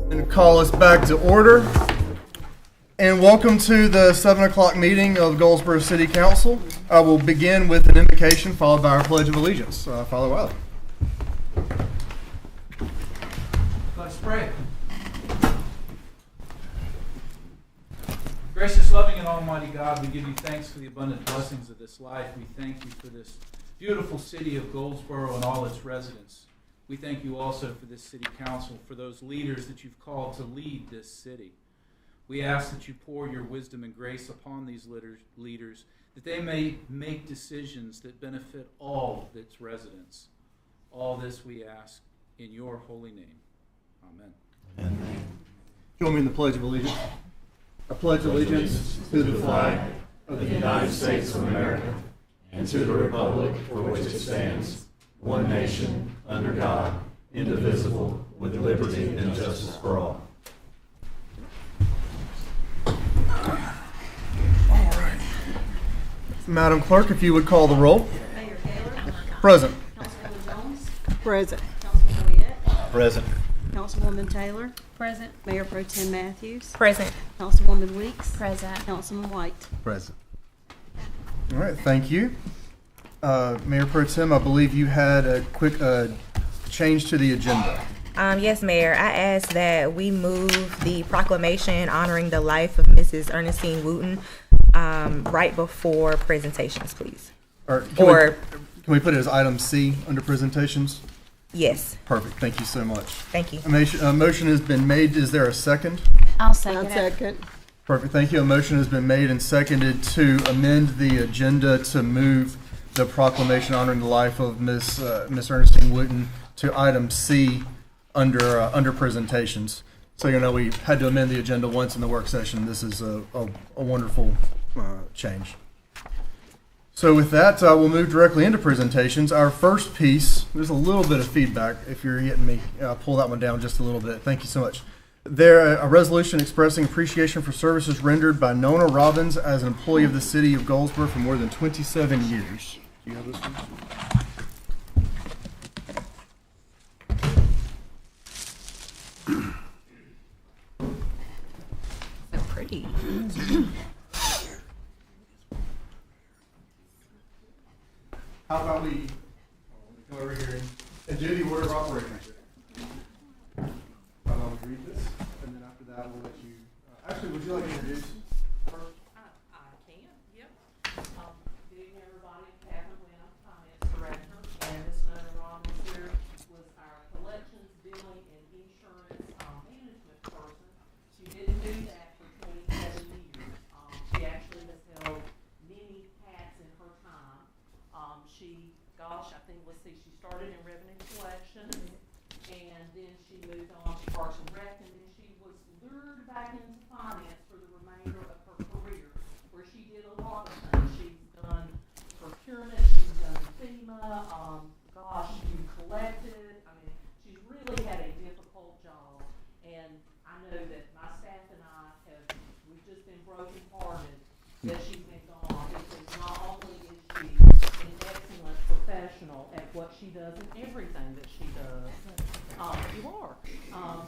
And call us back to order. And welcome to the 7 o'clock meeting of Goldsboro City Council. I will begin with an invocation followed by our Pledge of Allegiance. Father Wiley. Let's pray. Gracious, loving, and almighty God, we give you thanks for the abundant blessings of this life. We thank you for this beautiful city of Goldsboro and all its residents. We thank you also for this city council, for those leaders that you've called to lead this city. We ask that you pour your wisdom and grace upon these leaders, that they may make decisions that benefit all of its residents. All this we ask in your holy name. Amen. Amen. Join me in the Pledge of Allegiance. I pledge allegiance to the flag of the United States of America and to the republic for which it stands, one nation, under God, indivisible, with liberty and justice for all. All right. Madam Clerk, if you would call the roll. Mayor Taylor. Present. Councilwoman Jones. Present. Councilman Boyette. Present. Councilwoman Taylor. Present. Mayor Pro Tem Matthews. Present. Councilwoman Weeks. Present. Councilman White. Present. All right, thank you. Mayor Pro Tem, I believe you had a quick change to the agenda. Yes, Mayor. I ask that we move the proclamation honoring the life of Mrs. Ernestine Wooten right before presentations, please. Can we put it as item C under presentations? Yes. Perfect. Thank you so much. Thank you. A motion has been made. Is there a second? I'll second it. Second. Perfect. Thank you. A motion has been made and seconded to amend the agenda to move the proclamation honoring the life of Miss Ernestine Wooten to item C under presentations. So you know we had to amend the agenda once in the work session. This is a wonderful change. So with that, we'll move directly into presentations. Our first piece, there's a little bit of feedback. If you're getting me, pull that one down just a little bit. Thank you so much. A resolution expressing appreciation for services rendered by Nona Robbins as an employee of the city of Goldsboro for more than 27 years. Do you have this one? So pretty. How about we come over here and do the order of operations? How about we read this, and then after that we'll let you. Actually, would you like to introduce first? I can, yep. Good evening, everybody. Catherine Wynn, Finance Director, and Ms. Nona Robbins here was our collections, billing, and insurance management person. She didn't do that for 27 years. She actually has held many hats in her time. She started in revenue collection, and then she moved on to Parks and Rec, and then she was lured back into finance for the remainder of her career, where she did a lot of things. She's done procurement, she's done FEMA, she collected. I mean, she's really had a difficult job, and I know that my staff and we've just been brokenhearted that she's been gone, because not only is she an excellent professional at what she does and everything that she does,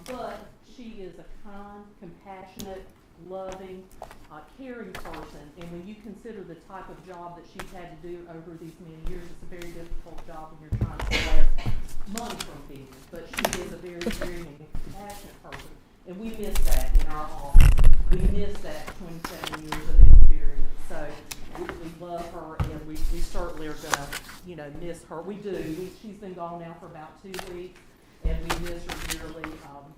but she is a kind, compassionate, loving, caring person, and when you consider the type of job that she's had to do over these many years, it's a very difficult job when you're trying to collect money from people, but she is a very caring and compassionate person, and we miss that in our office. We miss that 27 years of experience, so we love her, and we certainly are going to, miss her. We do. She's been gone now for about 2 weeks, and we miss her dearly,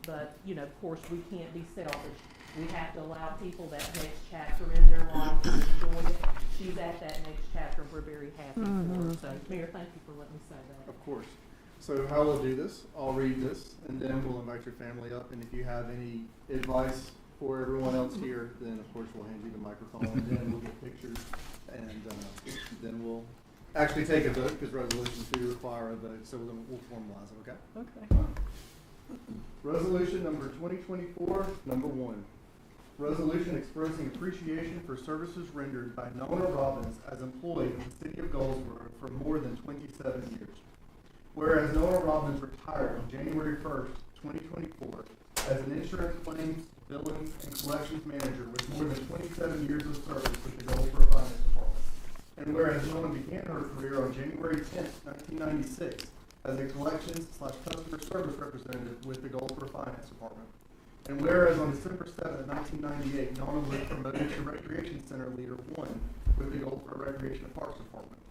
but, of course, we can't be selfish. We have to allow people that next chapter in their life to enjoy it. She's at that next chapter, and we're very happy for her. So, Mayor, thank you for letting me say that. Of course. So how we'll do this, I'll read this, and then we'll invite your family up, and if you have any advice for everyone else here, then of course we'll hand you the microphone, and then we'll get pictures, and then we'll actually take a vote, because resolutions do require a vote, so we'll formalize it, okay? Okay. Resolution number 2024, number 1. Resolution expressing appreciation for services rendered by Nona Robbins as employee of the City of Goldsboro for more than 27 years. Whereas Nona Robbins retired on January 1st, 2024 as an insurance claims, billing, and collections manager with more than 27 years of service with the Goldsboro Finance Department. And whereas Nona began her career on January 10th, 1996 as a collections/customer service representative with the Goldsboro Finance Department. And whereas on December 7, 1998, Nona was promoted to Recreation Center Leader 1 with the Goldsboro Recreation and Parks Department.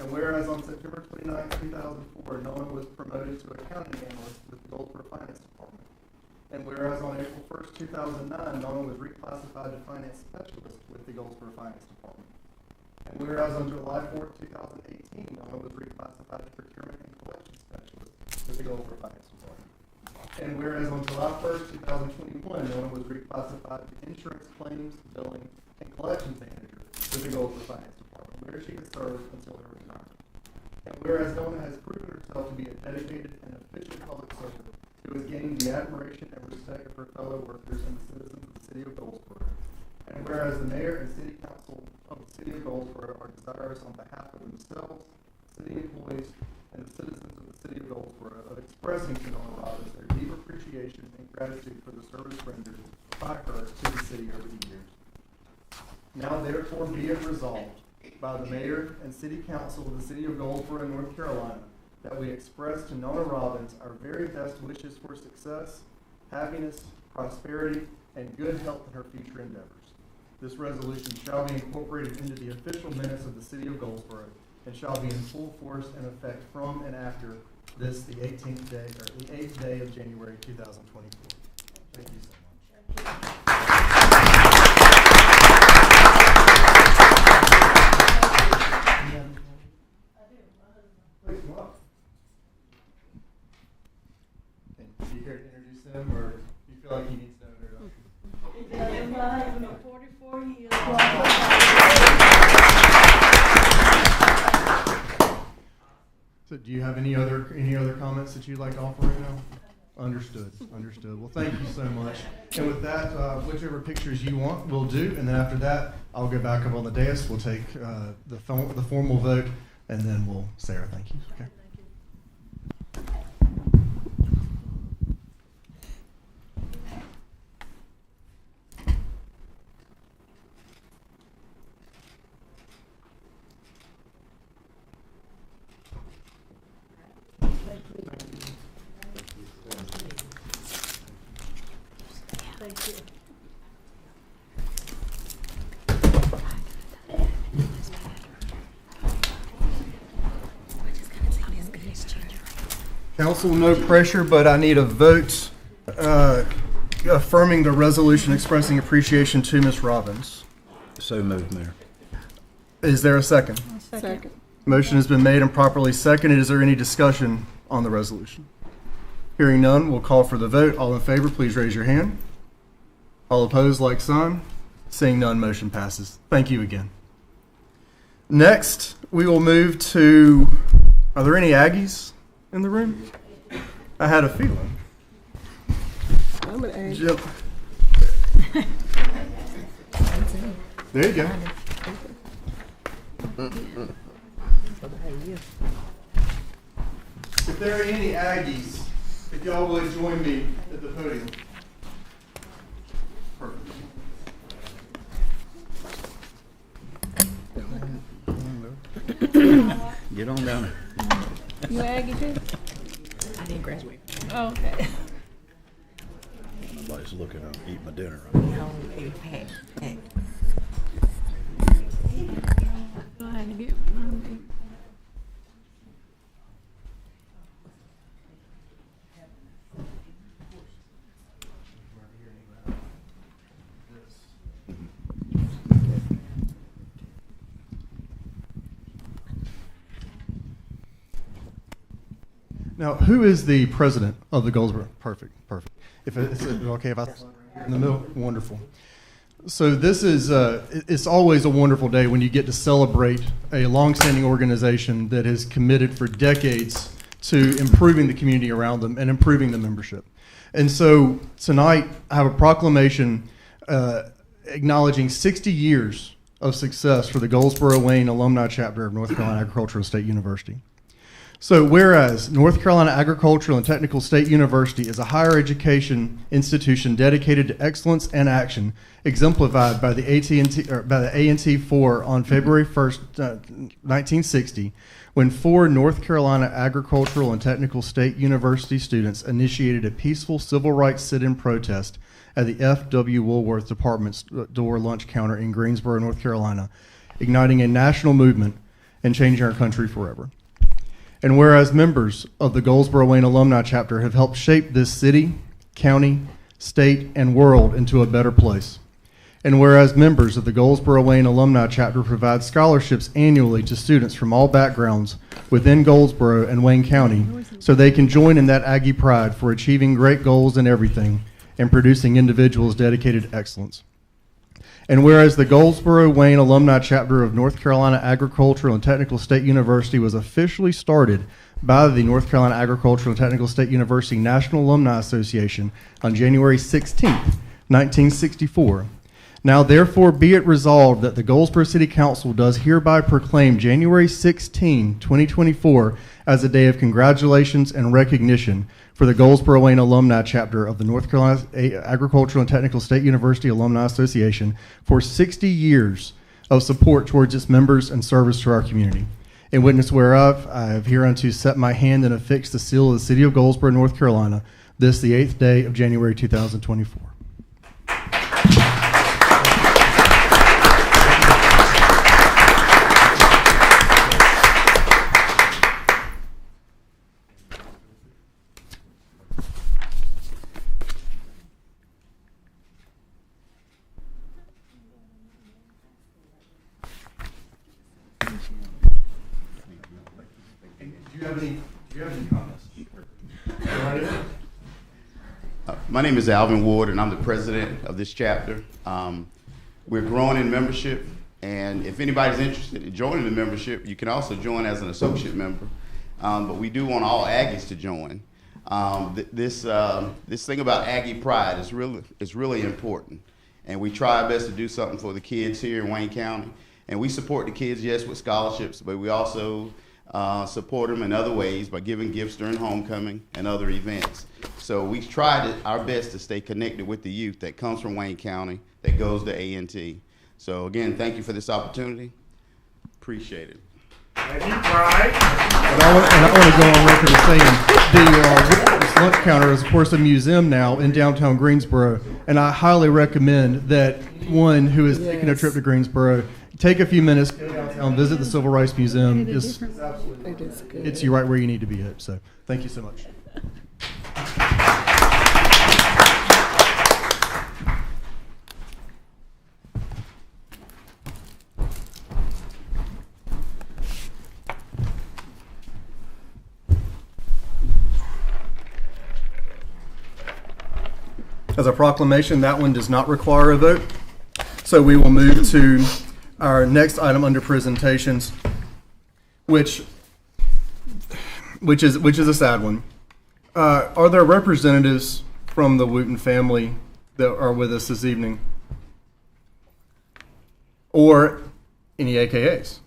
And whereas on September 29, 2004, Nona was promoted to Accounting Analyst with the Goldsboro Finance Department. And whereas on April 1st, 2009, Nona was reclassified to Finance Specialist with the Goldsboro Finance Department. And whereas on July 4th, 2018, Nona was reclassified to Procurement and Collection Specialist with the Goldsboro Finance Department. And whereas on July 1st, 2021, Nona was reclassified to Insurance Claims, Billing, and Collections Manager with the Goldsboro Finance Department, where she has served until her retirement. And whereas Nona has proven herself to be a dedicated and efficient public servant who has gained the admiration and respect of her fellow workers and the citizens of the City of Goldsboro. And whereas the Mayor and City Council of the City of Goldsboro are desirous on behalf of themselves, city employees, and the citizens of the City of Goldsboro of expressing to Nona Robbins their deep appreciation and gratitude for the service rendered by her to the city over the years. Now therefore be it resolved by the Mayor and City Council of the City of Goldsboro, North Carolina, that we express to Nona Robbins our very best wishes for success, happiness, prosperity, and good health in her future endeavors. This resolution shall be incorporated into the official minutes of the City of Goldsboro and shall be in full force and effect from and after this, the 8th day of January 2024. Thank you so much. Please come up. And are you here to introduce him, or do you feel like he needs no introduction? 44 years. So do you have any other comments that you'd like to offer right now? Understood. Well, thank you so much. And with that, whichever pictures you want, we'll do. And then after that, I'll go back up on the dais. We'll take the formal vote, and then we'll say our thank yous. Okay. Thank you. Council, no pressure, but I need a vote affirming the resolution expressing appreciation to Ms. Robbins. So moved, Mayor. Is there a second? Second. Motion has been made and properly seconded. Is there any discussion on the resolution? Hearing none, we'll call for the vote. All in favor, please raise your hand. All opposed, like sign. Seeing none, motion passes. Thank you again. Next, we will move to, are there any Aggies in the room? I had a feeling. I'm an Aggie. Jill. There you go. If there are any Aggies, if y'all would join me at the podium. Perfect. Get on down there. You Aggie too? I didn't graduate. Oh, okay. Nobody's looking up, eat my dinner. No, hey. Go ahead and get one. Now, who is the president of the Goldsboro? Perfect. If it's okay if I in the middle, wonderful. So this is it's always a wonderful day when you get to celebrate a longstanding organization that has committed for decades to improving the community around them and improving the membership. And so tonight I have a proclamation acknowledging 60 years of success for the Goldsboro-Wayne alumni chapter of North Carolina Agricultural State University. So whereas North Carolina Agricultural and Technical State University is a higher education institution dedicated to excellence and action, exemplified by the A&T 4 on February 1st, 1960, when 4 North Carolina Agricultural and Technical State University students initiated a peaceful civil rights sit-in protest at the F.W. Woolworth Department Store lunch counter in Greensboro, North Carolina, igniting a national movement and changing our country forever. And whereas members of the Goldsboro-Wayne alumni chapter have helped shape this city, county, state, and world into a better place. And whereas members of the Goldsboro-Wayne alumni chapter provide scholarships annually to students from all backgrounds within Goldsboro and Wayne County so they can join in that Aggie pride for achieving great goals in everything and producing individuals dedicated to excellence. And whereas the Goldsboro-Wayne alumni chapter of North Carolina Agricultural and Technical State University was officially started by the North Carolina Agricultural and Technical State University National Alumni Association on January 16, 1964. Now therefore be it resolved that the Goldsboro City Council does hereby proclaim January 16, 2024 as a day of congratulations and recognition for the Goldsboro-Wayne alumni chapter of the North Carolina Agricultural and Technical State University Alumni Association for 60 years of support towards its members and service to our community. In witness whereof, I have hereunto set my hand and affixed the seal of the city of Goldsboro, North Carolina, this the 8th day of January 2024. Do you have any comments? My name is Alvin Ward, and I'm the president of this chapter. We're growing in membership, and if anybody's interested in joining the membership, you can also join as an associate member. But we do want all Aggies to join. This thing about Aggie pride is really important, and we try our best to do something for the kids here in Wayne County. And we support the kids, yes, with scholarships, but we also support them in other ways by giving gifts during homecoming and other events. So we tried our best to stay connected with the youth that comes from Wayne County, that goes to A&T. So again, thank you for this opportunity. Appreciate it. And I want to go on record as saying this lunch counter is, of course, a museum now in downtown Greensboro, and I highly recommend that one who is taking a trip to Greensboro take a few minutes, go downtown, visit the Civil Rights Museum. It's you right where you need to be at. So thank you so much. As a proclamation, that one does not require a vote. So we will move to our next item under presentations, which is a sad one. Are there representatives from the Wooten family that are with us this evening? Or any AKAs?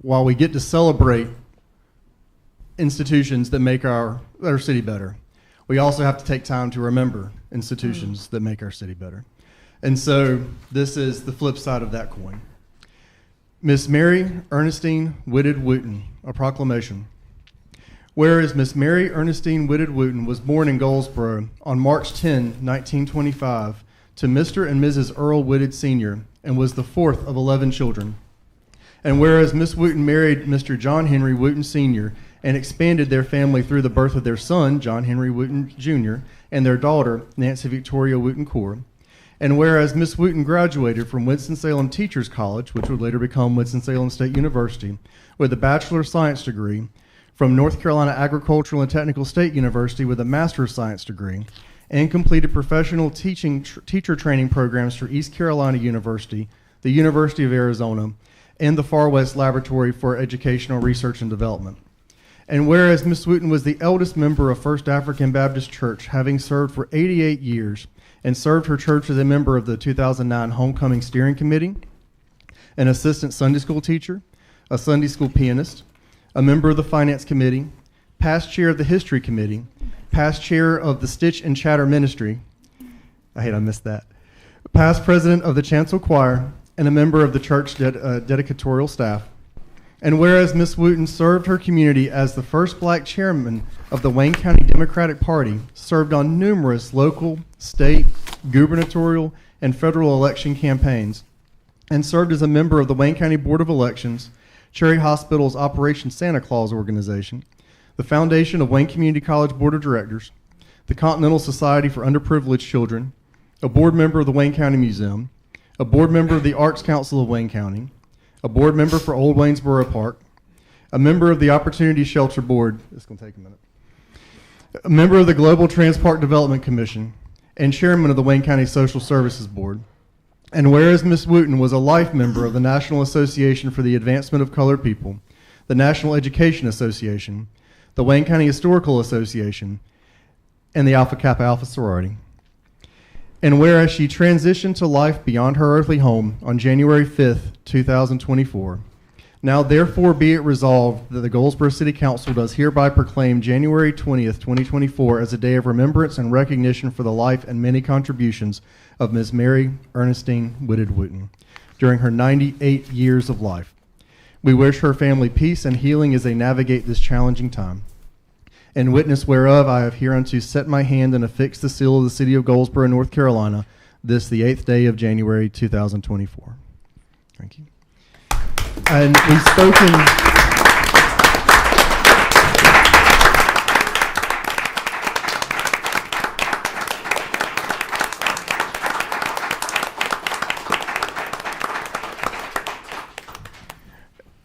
While we get to celebrate institutions that make our city better, we also have to take time to remember institutions that make our city better. And so this is the flip side of that coin. Miss Mary Ernestine Wooten, a proclamation. Whereas Miss Mary Ernestine Wooten was born in Goldsboro on March 10, 1925, to Mr. and Mrs. Earl Wooten Sr., and was the fourth of 11 children. And whereas Miss Wooten married Mr. John Henry Wooten Sr. and expanded their family through the birth of their son, John Henry Wooten Jr., and their daughter, Nancy Victoria Wooten Core. And whereas Miss Wooten graduated from Winston-Salem Teachers College, which would later become Winston-Salem State University, with a Bachelor of Science degree, from North Carolina Agricultural and Technical State University with a Master of Science degree, and completed professional teacher training programs for East Carolina University, the University of Arizona, and the Far West Laboratory for Educational Research and Development. And whereas Miss Wooten was the eldest member of First African Baptist Church, having served for 88 years, and served her church as a member of the 2009 Homecoming Steering Committee, an assistant Sunday school teacher, a Sunday school pianist, a member of the Finance Committee, past chair of the History Committee, past chair of the Stitch and Chatter Ministry, I missed that, past president of the Chancel Choir, and a member of the church dedicatorial staff. And whereas Ms. Wooten served her community as the first black chairman of the Wayne County Democratic Party, served on numerous local, state, gubernatorial, and federal election campaigns, and served as a member of the Wayne County Board of Elections, Cherry Hospital's Operation Santa Claus organization, the Foundation of Wayne Community College Board of Directors, the Continental Society for Underprivileged Children, a board member of the Wayne County Museum, a board member of the Arts Council of Wayne County, a board member for Old Waynesboro Park, a member of the Opportunity Shelter Board, it's going to take a minute, a member of the Global Transpark Development Commission, and chairman of the Wayne County Social Services Board. And whereas Ms. Wooten was a life member of the National Association for the Advancement of Colored People, the National Education Association, the Wayne County Historical Association, and the Alpha Kappa Alpha Sorority. And whereas she transitioned to life beyond her earthly home on January 5th, 2024, now therefore be it resolved that the Goldsboro City Council does hereby proclaim January 20th, 2024 as a day of remembrance and recognition for the life and many contributions of Ms. Mary Ernestine Wooten during her 98 years of life. We wish her family peace and healing as they navigate this challenging time. In witness whereof I have hereunto set my hand and affixed the seal of the city of Goldsboro, North Carolina, this the 8th day of January 2024. Thank you. And we've spoken.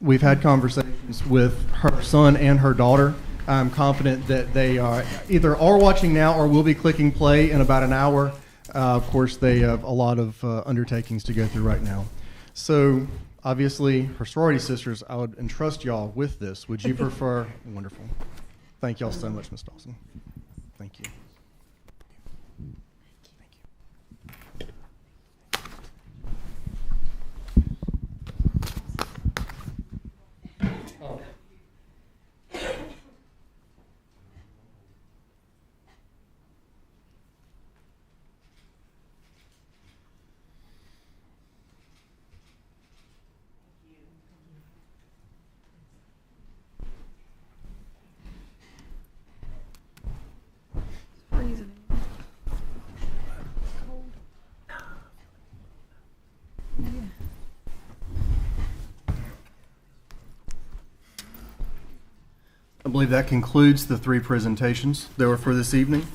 We've had conversations with her son and her daughter. I'm confident that they are either are watching now or will be clicking play in about an hour. Of course, they have a lot of undertakings to go through right now. So, obviously, her sorority sisters, I would entrust y'all with this. Would you prefer? Wonderful. Thank y'all so much, Ms. Dawson. Thank you. Freezing. Cold. Yeah. I believe that concludes the three presentations that were for this evening.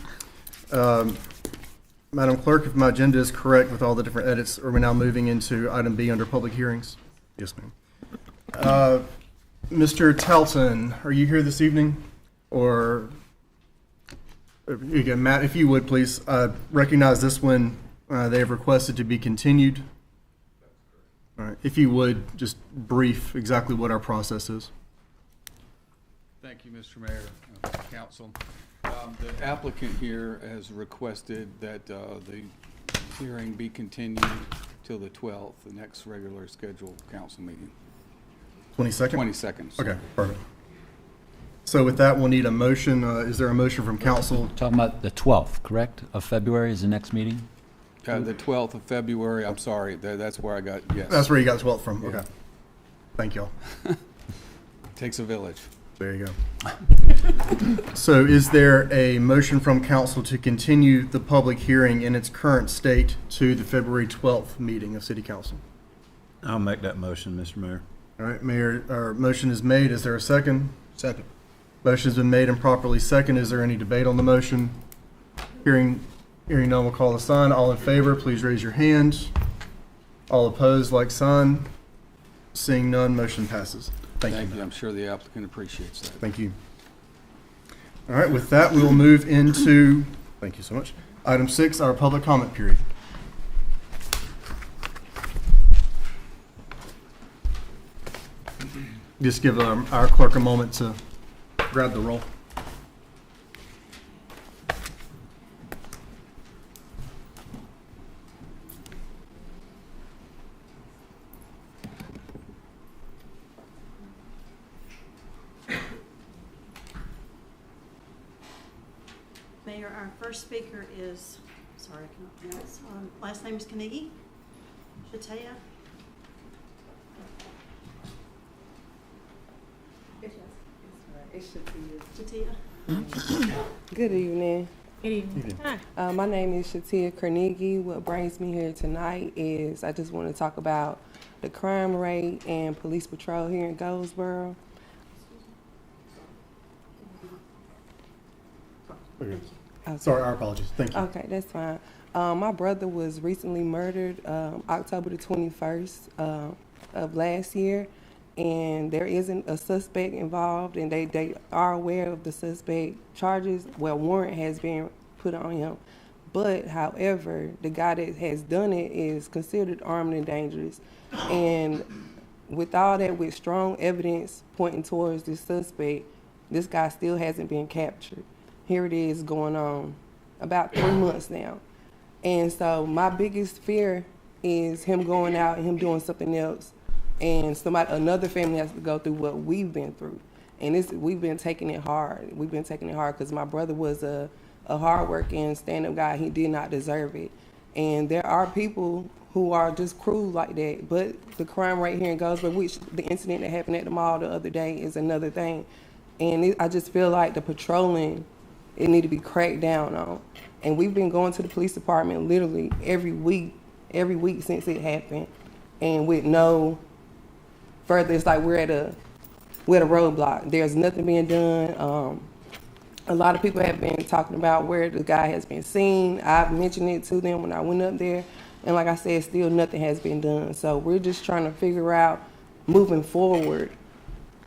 Madam Clerk, if my agenda is correct with all the different edits, are we now moving into item B under public hearings? Yes, ma'am. Mr. Talton, are you here this evening? Or, again, Matt, if you would, please, recognize this one. They have requested to be continued. All right, if you would, just brief exactly what our process is. Thank you, Mr. Mayor, Council. The applicant here has requested that the hearing be continued till the 12th, the next regular scheduled council meeting. 22nd? 22nd. Okay, perfect. So with that, we'll need a motion. Is there a motion from council? Talking about the 12th, correct, of February is the next meeting? The 12th of February, I'm sorry, that's where I got, yes. That's where you got 12th from, Yeah. okay. Thank y'all. Takes a village. There you go. So is there a motion from council to continue the public hearing in its current state to the February 12th meeting of City Council? I'll make that motion, Mr. Mayor. All right, Mayor, our motion is made. Is there a second? Second. Motion's been made and properly second. Is there any debate on the motion? Hearing none, we'll call the sign. All in favor, please raise your hand. All opposed, like sign. Seeing none, motion passes. Thank you. I'm sure the applicant appreciates that. Thank you. All right, with that, we will move into, thank you so much, item 6, our public comment period. Just give our clerk a moment to grab the roll. Our first speaker is, sorry, I cannot pronounce, last name is Carnegie. Shatea. Shatea. Good evening. Good evening. Hi. My name is Shatia Carnegie. What brings me here tonight is I just want to talk about the crime rate and police patrol here in Goldsboro. Okay. Okay. Sorry, our apologies. Thank you. Okay, that's fine. My brother was recently murdered October the 21st of last year, and there isn't a suspect involved, and they are aware of the suspect charges. Well, warrant has been put on him, but however, the guy that has done it is considered armed and dangerous, and with all that, with strong evidence pointing towards this suspect, this guy still hasn't been captured. Here it is going on about 3 months now. And so my biggest fear is him going out and him doing something else, and another family has to go through what we've been through. And we've been taking it hard. We've been taking it hard because my brother was a hard-working, stand-up guy. He did not deserve it. And there are people who are just cruel like that. But the crime rate here in Goldsboro, which the incident that happened at the mall the other day is another thing. And I just feel like the patrolling, it need to be cracked down on. And we've been going to the police department literally every week since it happened, and with no further, it's like we're at a roadblock. There's nothing being done. A lot of people have been talking about where the guy has been seen. I've mentioned it to them when I went up there, and like I said, still nothing has been done. So we're just trying to figure out, moving forward,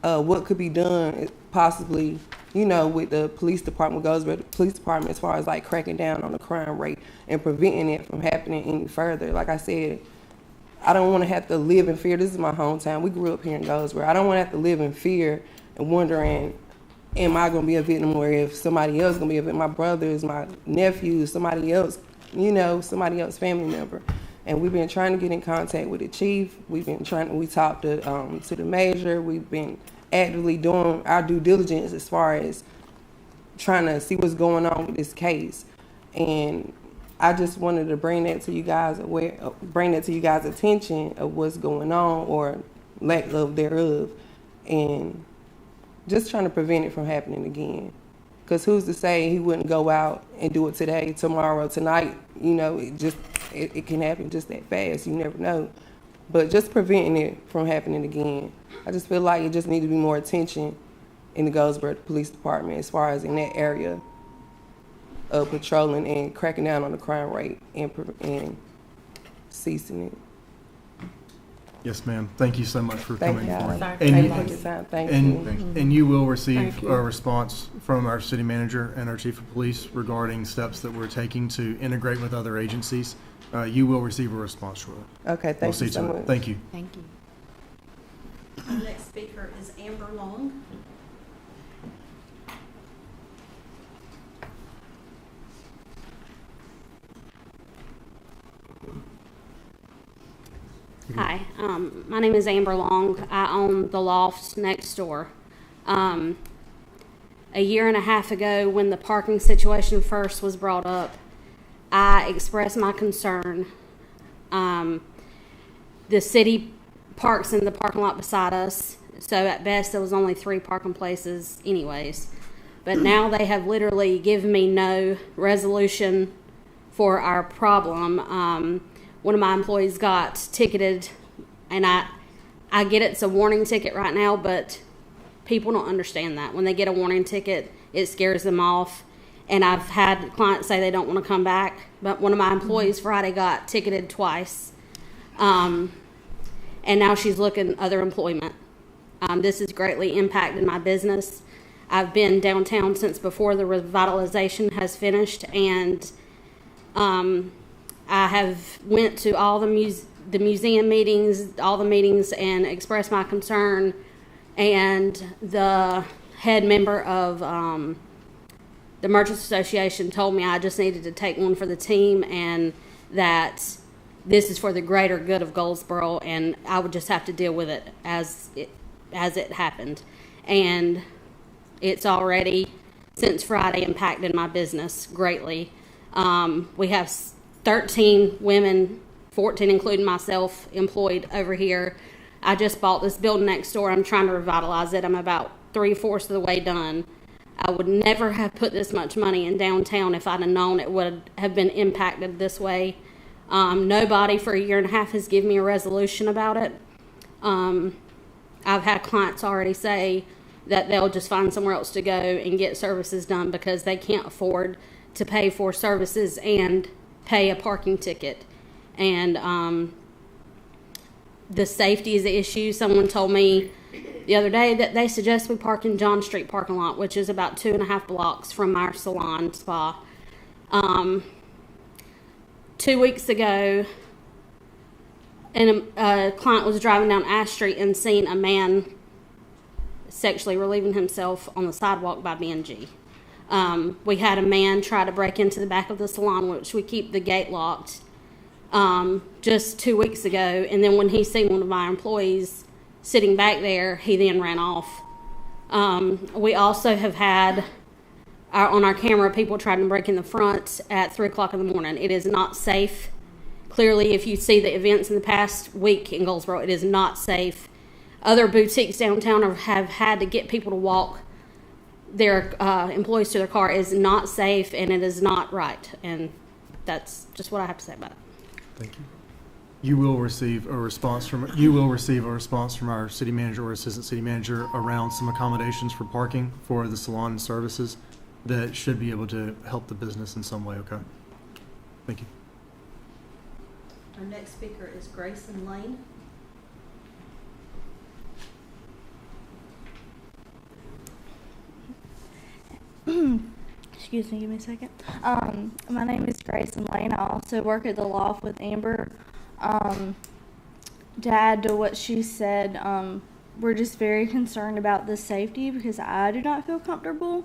what could be done, possibly, with the police department, the police department, as far as like cracking down on the crime rate and preventing it from happening any further. Like I said, I don't want to have to live in fear. This is my hometown. We grew up here in Goldsboro. I don't want to have to live in fear and wondering, am I going to be a victim, or if somebody else is going to be a victim, my brothers, my nephews, somebody else, somebody else family member. And we've been trying to get in contact with the chief. We talked to the major. We've been actively doing our due diligence as far as trying to see what's going on with this case. And I just wanted to bring that to you guys' attention of what's going on, or lack of thereof, and just trying to prevent it from happening again. Because who's to say he wouldn't go out and do it today, tomorrow, tonight? It can happen just that fast. You never know. But just preventing it from happening again. I just feel like it just needs to be more attention in the Goldsboro Police Department as far as in that area of patrolling and cracking down on the crime rate and ceasing it. Yes, ma'am. Thank you so much for coming forward. And you will receive a response from our city manager and our chief of police regarding steps that we're taking to integrate with other agencies. You will receive a response shortly. Okay, thank you so much. Thank you. Thank you. The next speaker is Amber Long. Hi, my name is Amber Long. I own the loft next door. A year and a half ago, when the parking situation first was brought up, I expressed my concern. The city parks in the parking lot beside us, so at best there was only 3 parking places anyways. But now they have literally given me no resolution for our problem. One of my employees got ticketed, and I get it's a warning ticket right now, but people don't understand that. When they get a warning ticket, it scares them off. And I've had clients say they don't want to come back, but one of my employees Friday got ticketed twice. And now she's looking other employment. This has greatly impacted my business. I've been downtown since before the revitalization has finished, and I have went to all the museum meetings, all the meetings, and expressed my concern. And the head member of the Merchants Association told me I just needed to take one for the team, and that this is for the greater good of Goldsboro, and I would just have to deal with it as it happened. And it's already since Friday impacted my business greatly. We have 13 women, 14 including myself, employed over here. I just bought this building next door. I'm trying to revitalize it. I'm about 3/4 of the way done. I would never have put this much money in downtown if I'd have known it would have been impacted this way. Nobody for a year and a half has given me a resolution about it. I've had clients already say that they'll just find somewhere else to go and get services done because they can't afford to pay for services and pay a parking ticket. And the safety is the issue. Someone told me the other day that they suggest we park in John Street parking lot, which is about 2.5 blocks from our salon spa. 2 weeks ago, and a client was driving down Ash Street and seen a man sexually relieving himself on the sidewalk by B&G. We had a man try to break into the back of the salon, which we keep the gate locked, just 2 weeks ago. And then when he seen one of our employees sitting back there, he then ran off. We also have had on our camera people trying to break in the front at 3 o'clock in the morning. It is not safe. Clearly, if you see the events in the past week in Goldsboro, it is not safe. Other boutiques downtown have had to get people to walk their employees to their car. It is not safe, and it is not right. And that's just what I have to say about it. Thank you. You will receive a response from our city manager or assistant city manager around some accommodations for parking for the salon and services that should be able to help the business in some way. Okay. Thank you. Our next speaker is Grayson Lane. Excuse me, give me a second. My name is Grayson Lane. I also work at the loft with Amber. To add to what she said, we're just very concerned about the safety because I do not feel comfortable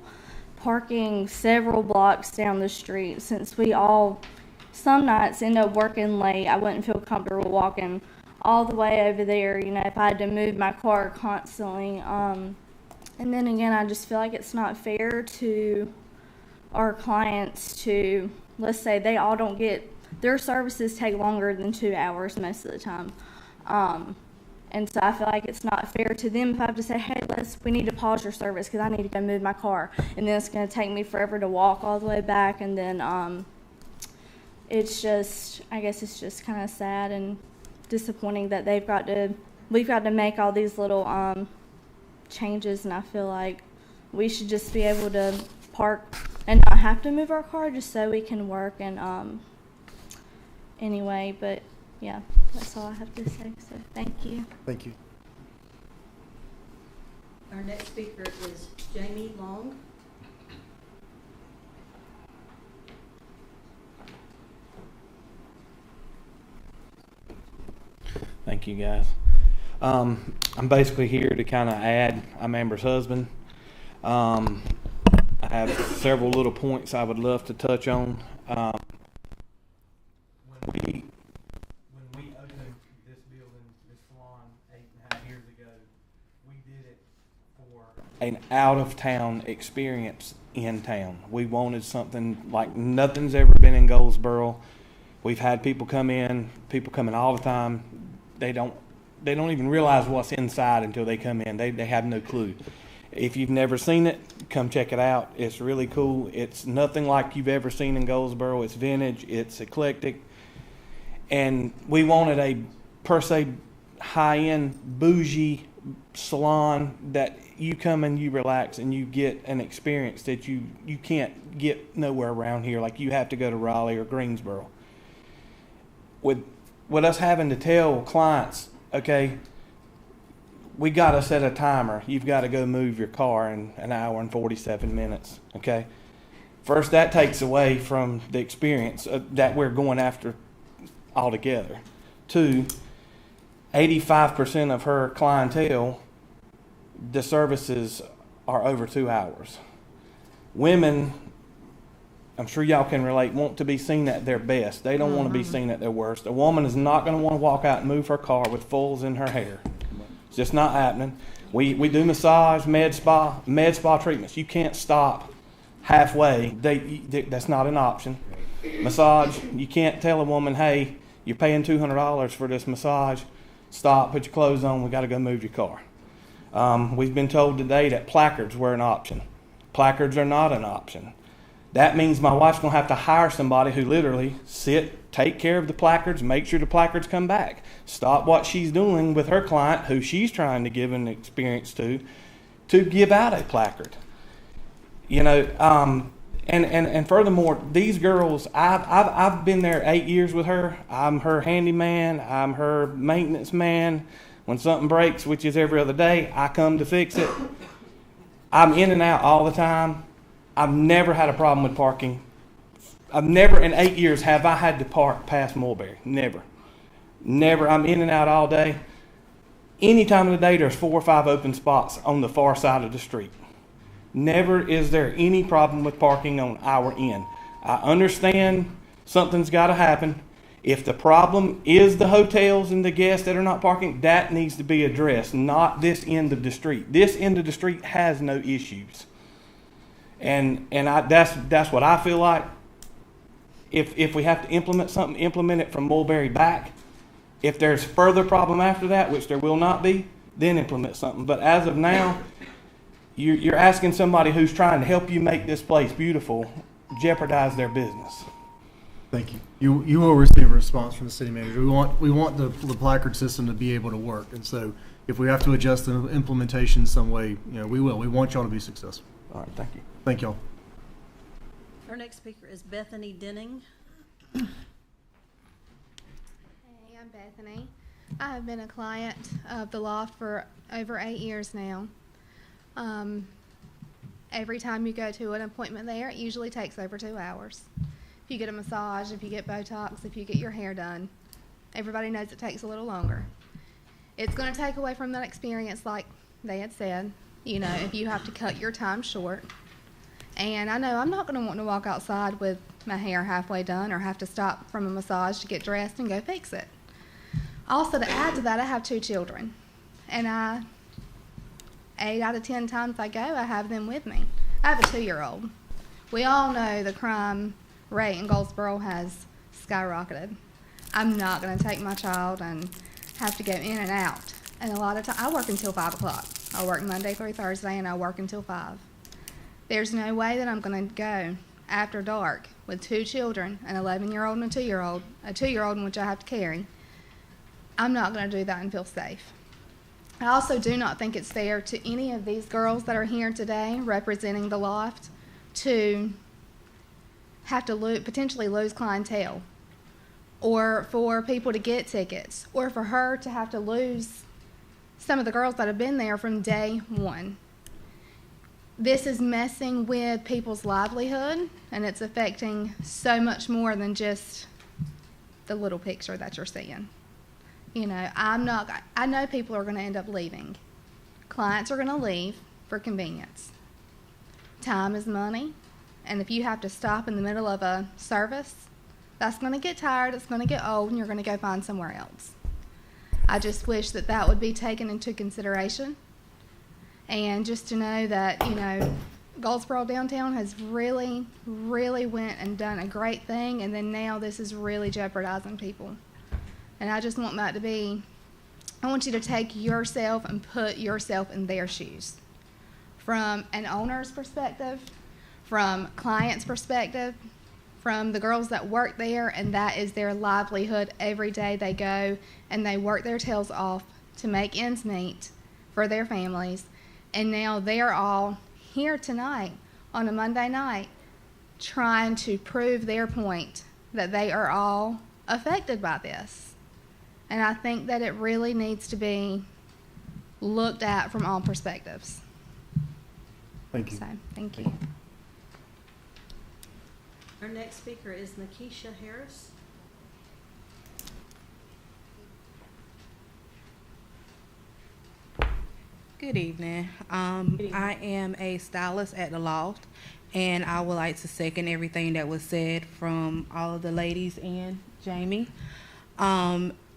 parking several blocks down the street. Since we all some nights end up working late, I wouldn't feel comfortable walking all the way over there, if I had to move my car constantly. And then again, I just feel like it's not fair to our clients to, let's say they all don't get, their services take longer than 2 hours most of the time. And so I feel like it's not fair to them if I have to say, hey, we need to pause your service because I need to go move my car. And then it's going to take me forever to walk all the way back. And then I guess it's just kind of sad and disappointing that we've got to make all these little changes. And I feel like we should just be able to park and not have to move our car just so we can work. And anyway, but yeah, that's all I have to say. So thank you. Thank you. Our next speaker is Jamie Long. Thank you, guys. I'm basically here to kind of add, I'm Amber's husband. I have several little points I would love to touch on. When we opened this building, this salon, 8.5 years ago, we did it for an out-of-town experience in town. We wanted something like nothing's ever been in Goldsboro. We've had people come in all the time. They don't even realize what's inside until they come in. They have no clue. If you've never seen it, come check it out. It's really cool. It's nothing like you've ever seen in Goldsboro. It's vintage. It's eclectic. And we wanted a, per se, high-end, bougie salon that you come and you relax and you get an experience that you can't get nowhere around here. Like you have to go to Raleigh or Greensboro. With us having to tell clients, okay, we got to set a timer. You've got to go move your car in an hour and 47 minutes, okay? First, that takes away from the experience that we're going after altogether. Two, 85% of her clientele, the services are over 2 hours. Women, I'm sure y'all can relate, want to be seen at their best. They don't want to be seen at their worst. A woman is not going to want to walk out and move her car with fulls in her hair. It's just not happening. We do massage, med spa treatments. You can't stop halfway, that's not an option. Massage, you can't tell a woman, hey, you're paying $200 for this massage. Stop, put your clothes on, we got to go move your car. We've been told today that placards were an option. Placards are not an option. That means my wife's going to have to hire somebody who literally take care of the placards, make sure the placards come back. Stop what she's doing with her client, who she's trying to give an experience to give out a placard. You know, and furthermore, these girls, I've been there 8 years with her. I'm her handyman. I'm her maintenance man. When something breaks, which is every other day, I come to fix it. I'm in and out all the time. I've never had a problem with parking. I've never in 8 years have I had to park past Mulberry. Never. Never. I'm in and out all day. Any time of the day, there's 4 or 5 open spots on the far side of the street. Never is there any problem with parking on our end. I understand something's got to happen. If the problem is the hotels and the guests that are not parking, that needs to be addressed, not this end of the street. This end of the street has no issues. And that's what I feel like. If we have to implement something, implement it from Mulberry back. If there's further problem after that, which there will not be, then implement something. But as of now, you're asking somebody who's trying to help you make this place beautiful jeopardize their business. Thank you. You will receive a response from the city manager. We want the placard system to be able to work, and so if we have to adjust the implementation some way, we will. We want y'all to be successful. All right, thank you. Thank y'all. Our next speaker is Bethany Denning. Hey, I'm Bethany. I have been a client of the loft for over 8 years now. Every time you go to an appointment there, it usually takes over 2 hours. If you get a massage, if you get Botox, if you get your hair done, everybody knows it takes a little longer. It's going to take away from that experience, like they had said, if you have to cut your time short. And I know I'm not going to want to walk outside with my hair halfway done or have to stop from a massage to get dressed and go fix it. Also, to add to that, I have 2 children. And 8 out of 10 times I go, I have them with me. I have a 2-year-old. We all know the crime rate in Goldsboro has skyrocketed. I'm not going to take my child and have to go in and out. And a lot of times, I work until 5 o'clock. I work Monday through Thursday, and I work until 5. There's no way that I'm going to go after dark with 2 children, an 11-year-old and a 2-year-old, a 2-year-old in which I have to carry. I'm not going to do that and feel safe. I also do not think it's fair to any of these girls that are here today representing the loft to have to potentially lose clientele, or for people to get tickets, or for her to have to lose some of the girls that have been there from day one. This is messing with people's livelihood, and it's affecting so much more than just the little picture that you're seeing. I know people are going to end up leaving. Clients are going to leave for convenience. Time is money, and if you have to stop in the middle of a service, that's going to get tired, it's going to get old, and you're going to go find somewhere else. I just wish that would be taken into consideration, and just to know that, Goldsboro downtown has really, really went and done a great thing, and then now this is really jeopardizing people. And I just want that to be, I want you to take yourself and put yourself in their shoes. From an owner's perspective, from client's perspective, from the girls that work there, and that is their livelihood. Every day they go and they work their tails off to make ends meet for their families. And now they're all here tonight on a Monday night trying to prove their point that they are all affected by this. And I think that it really needs to be looked at from all perspectives. Thank you. So, thank you. Our next speaker is Nakisha Harris. Good evening. I am a stylist at the Loft, and I would like to second everything that was said from all of the ladies and Jamie.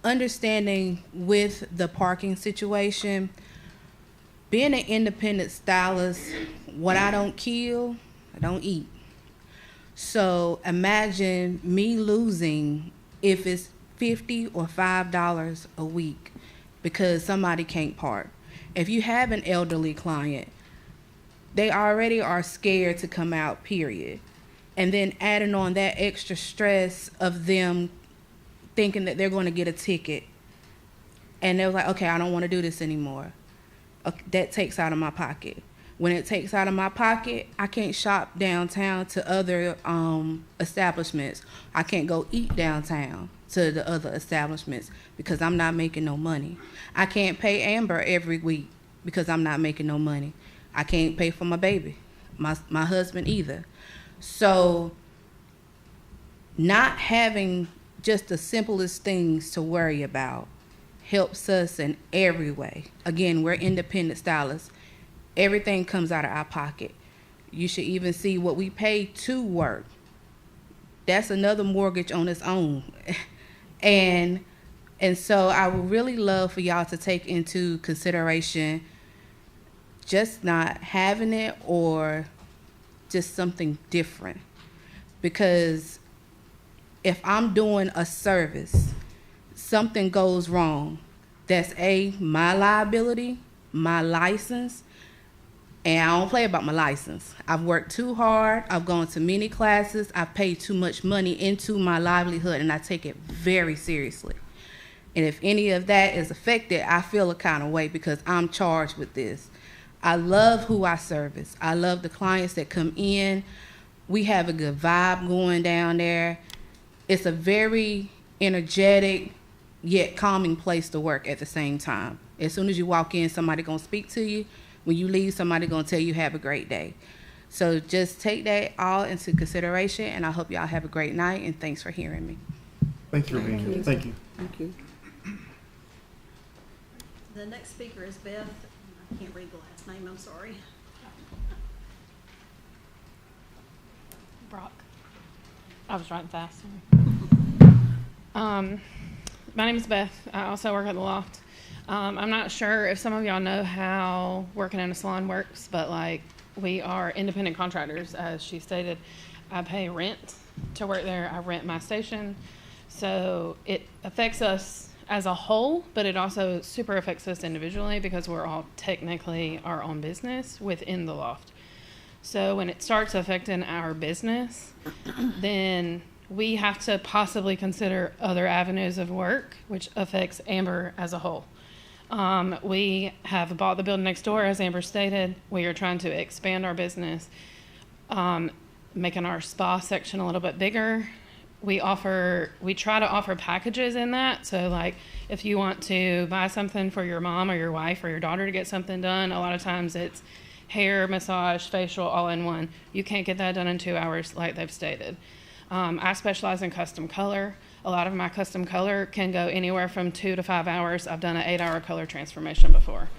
Understanding with the parking situation, being an independent stylist, what I don't kill, I don't eat. So imagine me losing, if it's $50 or $5 a week because somebody can't park. If you have an elderly client, they already are scared to come out, period. And then adding on that extra stress of them thinking that they're going to get a ticket. And they're like, okay, I don't want to do this anymore. That takes out of my pocket. When it takes out of my pocket, I can't shop downtown to other establishments. I can't go eat downtown to the other establishments because I'm not making no money. I can't pay Amber every week because I'm not making no money. I can't pay for my baby, my husband either. So not having just the simplest things to worry about helps us in every way. Again, we're independent stylists. Everything comes out of our pocket. You should even see what we pay to work. That's another mortgage on its own. And so I would really love for y'all to take into consideration just not having it or just something different. Because if I'm doing a service, something goes wrong, that's my liability, my license, and I don't play about my license. I've worked too hard. I've gone to many classes. I've paid too much money into my livelihood, and I take it very seriously. And if any of that is affected, I feel a kind of way because I'm charged with this. I love who I service. I love the clients that come in. We have a good vibe going down there. It's a very energetic yet calming place to work at the same time. As soon as you walk in, somebody gonna speak to you. When you leave, somebody gonna tell you have a great day. So just take that all into consideration, and I hope y'all have a great night, and thanks for hearing me. Thank you for being here. Thank you. Thank you. The next speaker is Beth. I can't read the last name, I'm sorry. Brock. I was writing fast. My name is Beth. I also work at the Loft. I'm not sure if some of y'all know how working in a salon works, but like we are independent contractors, as she stated. I pay rent to work there. I rent my station. So it affects us as a whole, but it also super affects us individually because we're all technically our own business within the Loft. So when it starts affecting our business, then we have to possibly consider other avenues of work, which affects Amber as a whole. We have bought the building next door, as Amber stated. We are trying to expand our business, making our spa section a little bit bigger. We try to offer packages in that. So like if you want to buy something for your mom or your wife or your daughter to get something done, a lot of times it's hair, massage, facial, all in one. You can't get that done in 2 hours like they've stated. I specialize in custom color. A lot of my custom color can go anywhere from 2 to 5 hours. I've done an 8-hour color transformation before.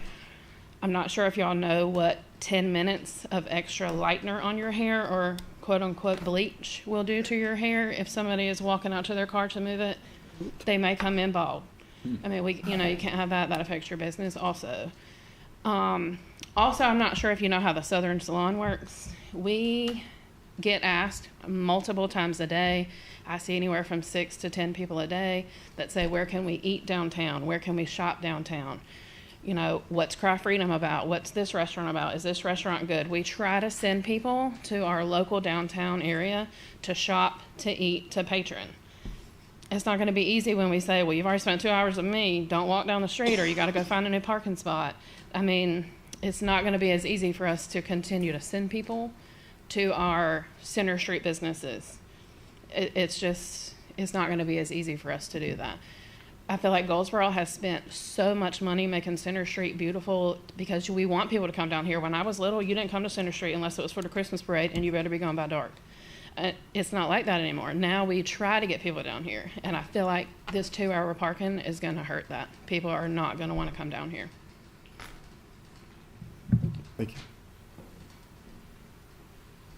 I'm not sure if y'all know what 10 minutes of extra lightener on your hair or quote unquote bleach will do to your hair. If somebody is walking out to their car to move it, they may come in bald. I mean, you can't have that. That affects your business also. Also, I'm not sure if you know how the Southern Salon works. We get asked multiple times a day. I see anywhere from 6 to 10 people a day that say, where can we eat downtown? Where can we shop downtown? What's Craft Freedom about? What's this restaurant about? Is this restaurant good? We try to send people to our local downtown area to shop, to eat, to patron. It's not going to be easy when we say, well, you've already spent 2 hours with me. Don't walk down the street, or you got to go find a new parking spot. I mean, it's not going to be as easy for us to continue to send people to our center street businesses. It's not going to be as easy for us to do that. I feel like Goldsboro has spent so much money making Center Street beautiful because we want people to come down here. When I was little, you didn't come to Center Street unless it was for the Christmas parade, and you better be gone by dark. It's not like that anymore. Now we try to get people down here, and I feel like this 2-hour parking is going to hurt that. People are not going to want to come down here. Thank you.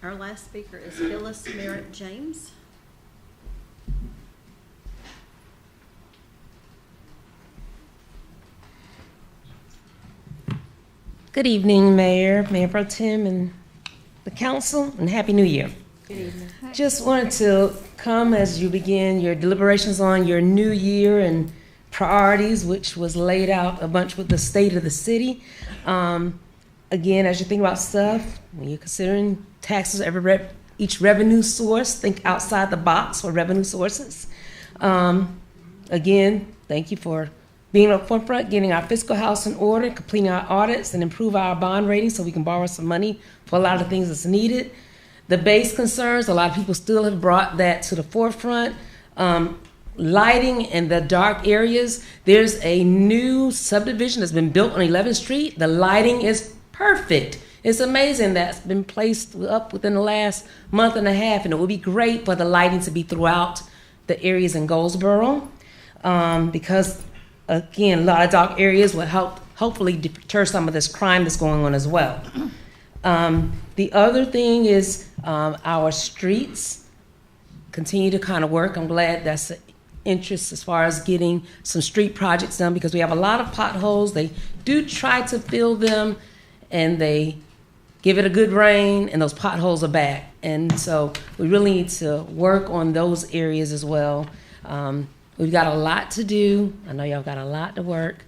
Our last speaker is Phyllis Merritt James. Good evening, Mayor Pro Tem, and the council, and Happy New Year. Good evening. Just wanted to come as you begin your deliberations on your new year and priorities, which was laid out a bunch with the state of the city. Again, as you think about stuff, when you're considering taxes, each revenue source, think outside the box for revenue sources. Again, thank you for being up front, getting our fiscal house in order, completing our audits, and improve our bond rating so we can borrow some money for a lot of things that's needed. The base concerns, a lot of people still have brought that to the forefront. Lighting in the dark areas. There's a new subdivision that's been built on 11th Street. The lighting is perfect. It's amazing that's been placed up within the last month and a half, and it would be great for the lighting to be throughout the areas in Goldsboro, because, again, a lot of dark areas will help hopefully deter some of this crime that's going on as well. The other thing is our streets continue to kind of work. I'm glad that's an interest as far as getting some street projects done, because we have a lot of potholes. They do try to fill them, and they give it a good rain, and those potholes are back. And so we really need to work on those areas as well. We've got a lot to do. I know y'all got a lot to work.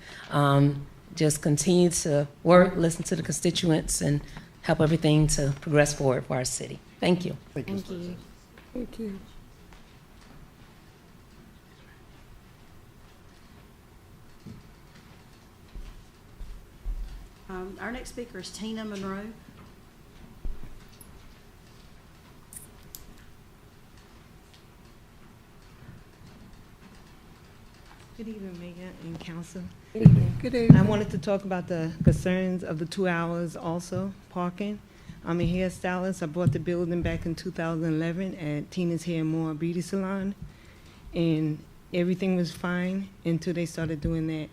Just continue to work, listen to the constituents, and help everything to progress forward for our city. Thank you. Thank you. Thank you. Our next speaker is Tina Monroe. Good evening, Mayor and Council. Good evening. Good evening. I wanted to talk about the concerns of the 2 hours also, parking. I'm a hairstylist. I bought the building back in 2011 at Tina's Hair and More Beauty Salon, and everything was fine until they started doing that.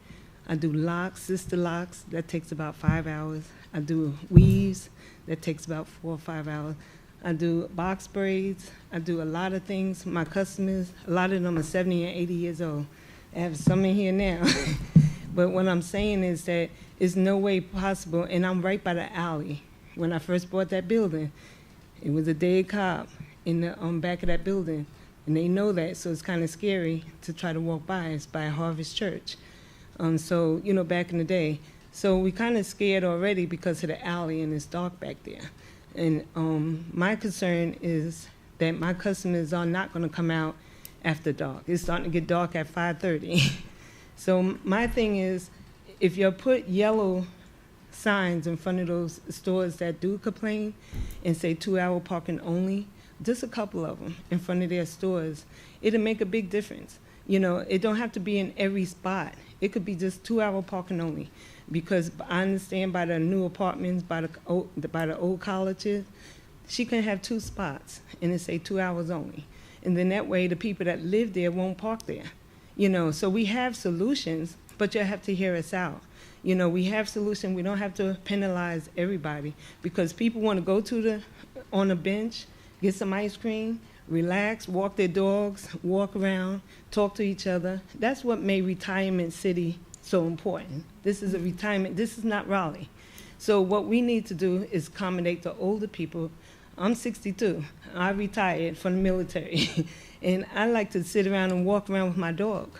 I do locks, sister locks, that takes about 5 hours. I do weaves, that takes about 4 or 5 hours. I do box braids. I do a lot of things. My customers, a lot of them are 70 and 80 years old. I have some in here now. But what I'm saying is that it's no way possible, and I'm right by the alley. When I first bought that building, it was a dead cop in the back of that building, and they know that, so it's kind of scary to try to walk by. It's by Harvest Church. So, you know, back in the day. So we kind of scared already because of the alley, and it's dark back there. And my concern is that my customers are not going to come out after dark. It's starting to get dark at 5:30. So my thing is, if you put yellow signs in front of those stores that do complain and say 2 hour parking only, just a couple of them in front of their stores, it'll make a big difference. You know, it don't have to be in every spot. It could be just 2 hour parking only, because I understand by the new apartments, by the old colleges, she can have 2 spots and it say 2 hours only. And then that way the people that live there won't park there. You know, so we have solutions, but you have to hear us out. You know, we have solutions. We don't have to penalize everybody, because people want to go on a bench, get some ice cream, relax, walk their dogs, walk around, talk to each other. That's what made retirement city so important. This is a retirement. This is not Raleigh. So what we need to do is accommodate the older people. I'm 62. I retired from the military. And I like to sit around and walk around with my dog,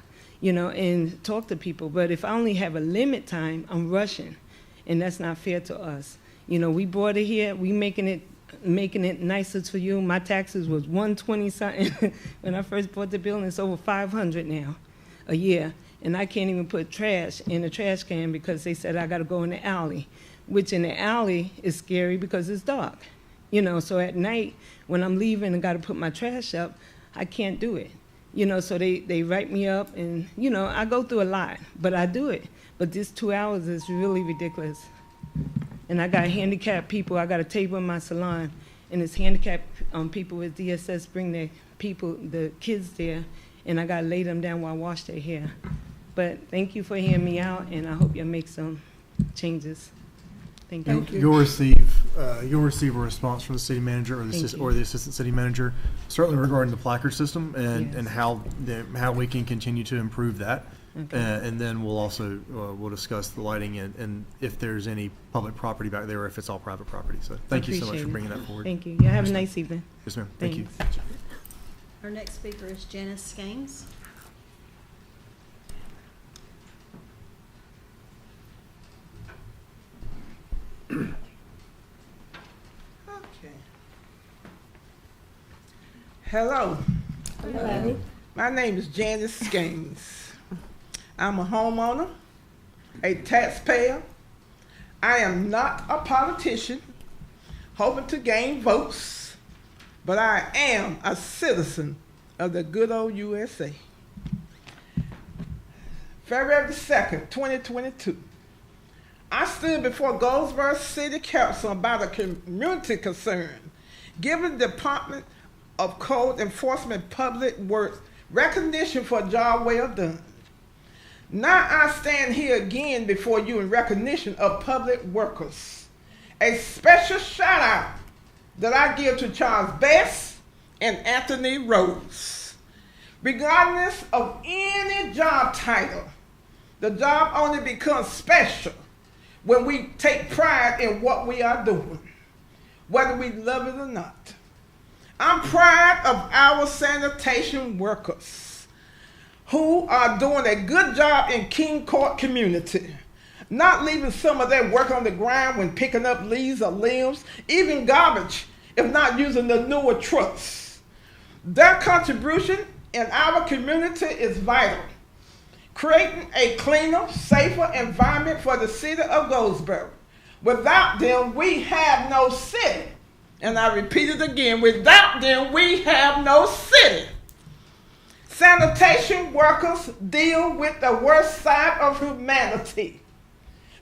you know, and talk to people. But if I only have a limit time, I'm rushing. And that's not fair to us. You know, we brought it here. We making it nicer for you. My taxes was $120 something when I first bought the building. It's over $500 now a year. And I can't even put trash in the trash can because they said I got to go in the alley, which in the alley is scary because it's dark. You know, so at night when I'm leaving and got to put my trash up, I can't do it. You know, so they write me up, and, you know, I go through a lot, but I do it. But this 2 hours is really ridiculous. And I got handicapped people. I got a table in my salon, and it's handicapped people with DSS bring the kids there, and I got to lay them down while I wash their hair. But thank you for hearing me out, and I hope you'll make some changes. Thank you. You'll receive a response from the city manager or the assistant city manager, certainly regarding the placard system and how we can continue to improve that. Okay. And then we'll also, we'll discuss the lighting and if there's any public property back there or if it's all private property. So thank you so much for bringing that forward. Thank you. Y'all have a nice evening. Yes, ma'am. Thank you. Our next speaker is Janice Skanes. Okay. Hello. Hello. My name is Janice Skanes. I'm a homeowner, a taxpayer. I am not a politician hoping to gain votes, but I am a citizen of the good old USA. February 2nd, 2022. I stood before Goldsboro City Council about a community concern, giving the Department of Code Enforcement Public Works recognition for a job well done. Now I stand here again before you in recognition of public workers. A special shout out that I give to Charles Best and Anthony Rose. Regardless of any job title, the job only becomes special when we take pride in what we are doing, whether we love it or not. I'm proud of our sanitation workers who are doing a good job in King Court community, not leaving some of their work on the ground when picking up leaves or limbs, even garbage, if not using the newer trucks. Their contribution in our community is vital, creating a cleaner, safer environment for the city of Goldsboro. Without them, we have no city. And I repeat it again, without them, we have no city. Sanitation workers deal with the worst side of humanity.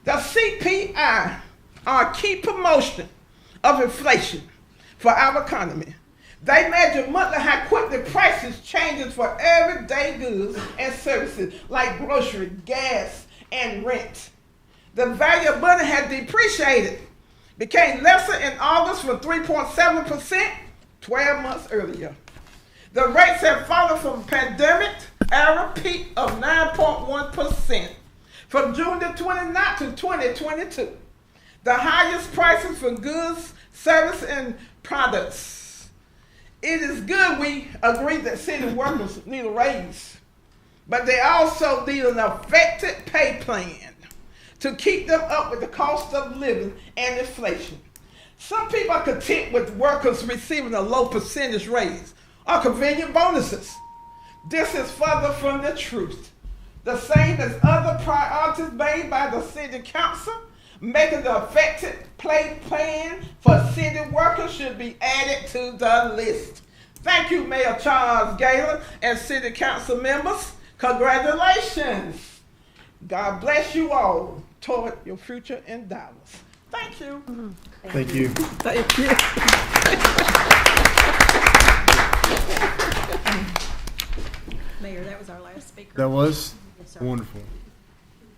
The CPI are a key promotion of inflation for our economy. They measure monthly how quickly prices changes for everyday goods and services like grocery, gas, and rent. The value of money has depreciated, became lesser in August from 3.7% 12 months earlier. The rates have fallen from pandemic era peak of 9.1% from June the 29th to 2022. The highest prices for goods, services, and products. It is good we agree that city workers need a raise, but they also need an effective pay plan to keep them up with the cost of living and inflation. Some people are content with workers receiving a low percentage raise or convenient bonuses. This is further from the truth. The same as other priorities made by the city council, making the effective pay plan for city workers should be added to the list. Thank you, Mayor Charles Galen and city council members. Congratulations. God bless you all toward your future endeavors. Thank you. Thank you. Thank you. Mayor, that was our last speaker. That was Yes, sir. wonderful.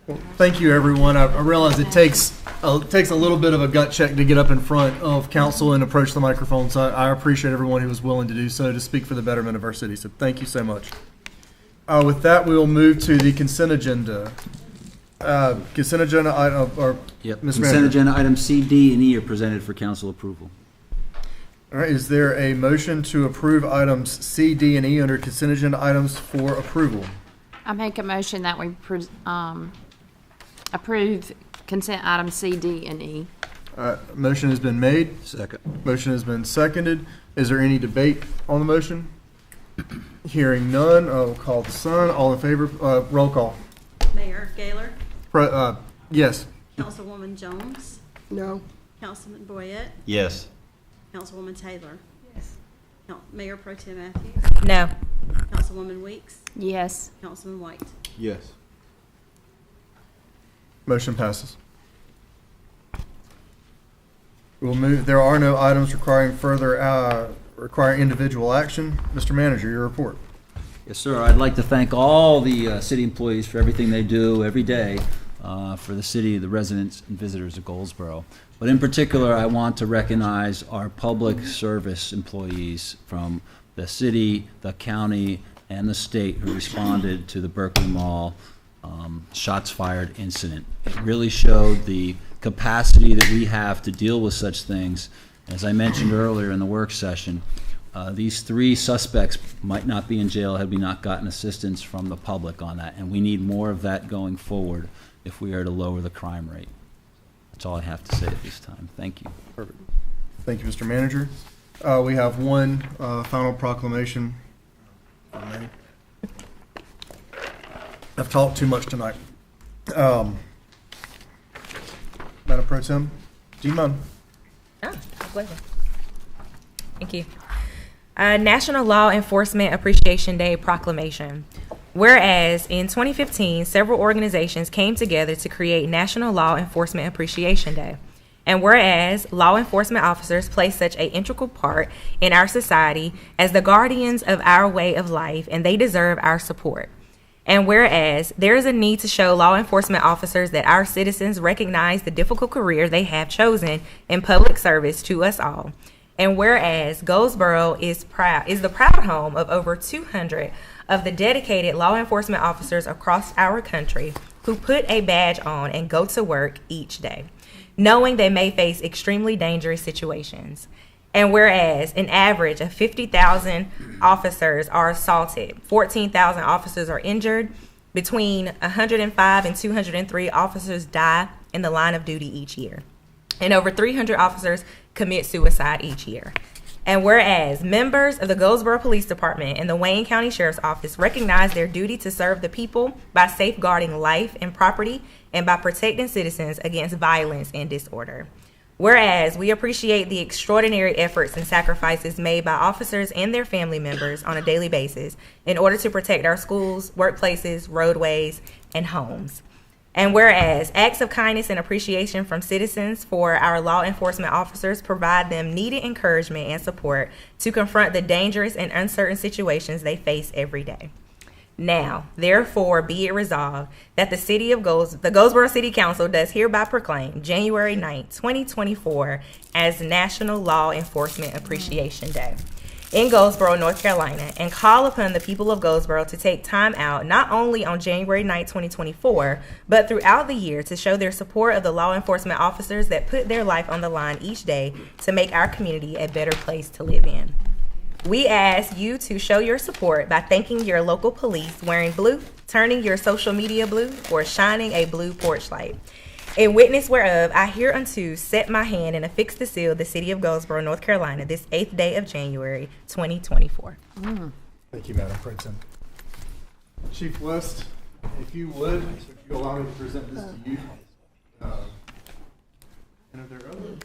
Well, thank you, everyone. I realize it takes a little bit of a gut check to get up in front of council and approach the microphone, so I appreciate everyone who was willing to do so to speak for the betterment of our city. So thank you so much. With that, we will move to the consent agenda. Consent agenda item, or Yep. Ms. Consent Manager. agenda items C, D, and E are presented for council approval. All right, is there a motion to approve items C, D, and E under consent agenda items for approval? I make a motion that we approve consent items C, D, and E. Motion has been made. Second. Motion has been seconded. Is there any debate on the motion? Hearing none, I will call the son. All in favor, roll call. Mayor Gaylor, Yes. Councilwoman Jones, No. Councilman Boyette, Yes. Councilwoman Taylor, Yes. Mayor Pro Tem Matthews, No. Councilwoman Weeks, Yes. Councilman White. Yes. Motion passes. We'll move. There are no items requiring requiring individual action. Mr. Manager, your report. Yes, sir. I'd like to thank all the city employees for everything they do every day for the city, the residents, and visitors of Goldsboro. But in particular, I want to recognize our public service employees from the city, the county, and the state who responded to the Berkeley Mall shots fired incident. It really showed the capacity that we have to deal with such things. As I mentioned earlier in the work session, these 3 suspects might not be in jail had we not gotten assistance from the public on that, and we need more of that going forward if we are to lower the crime rate. That's all I have to say at this time. Thank you. Perfect. Thank you, Mr. Manager. We have one final proclamation. I've talked too much tonight. Madam Pro Tem, do you mind? Oh, pleasure. Thank you. National Law Enforcement Appreciation Day Proclamation. Whereas in 2015, several organizations came together to create National Law Enforcement Appreciation Day. And whereas law enforcement officers play such an integral part in our society as the guardians of our way of life, and they deserve our support. And whereas there is a need to show law enforcement officers that our citizens recognize the difficult career they have chosen in public service to us all. And whereas Goldsboro is the proud home of over 200 of the dedicated law enforcement officers across our country who put a badge on and go to work each day, knowing they may face extremely dangerous situations. And whereas an average of 50,000 officers are assaulted, 14,000 officers are injured, between 105 and 203 officers die in the line of duty each year, and over 300 officers commit suicide each year. And whereas members of the Goldsboro Police Department and the Wayne County Sheriff's Office recognize their duty to serve the people by safeguarding life and property and by protecting citizens against violence and disorder. Whereas we appreciate the extraordinary efforts and sacrifices made by officers and their family members on a daily basis in order to protect our schools, workplaces, roadways, and homes. And whereas acts of kindness and appreciation from citizens for our law enforcement officers provide them needed encouragement and support to confront the dangerous and uncertain situations they face every day. Now, therefore, be it resolved that the Goldsboro City Council does hereby proclaim January 9th, 2024 as National Law Enforcement Appreciation Day in Goldsboro, North Carolina, and call upon the people of Goldsboro to take time out not only on January 9th, 2024, but throughout the year to show their support of the law enforcement officers that put their life on the line each day to make our community a better place to live in. We ask you to show your support by thanking your local police wearing blue, turning your social media blue, or shining a blue porch light. In witness whereof, I hereunto set my hand and affix the seal of the city of Goldsboro, North Carolina, this 8th day of January, 2024. Thank you, Madam Pro Tem. Chief West, if you would, if you allow me to present this to you. And if there are other...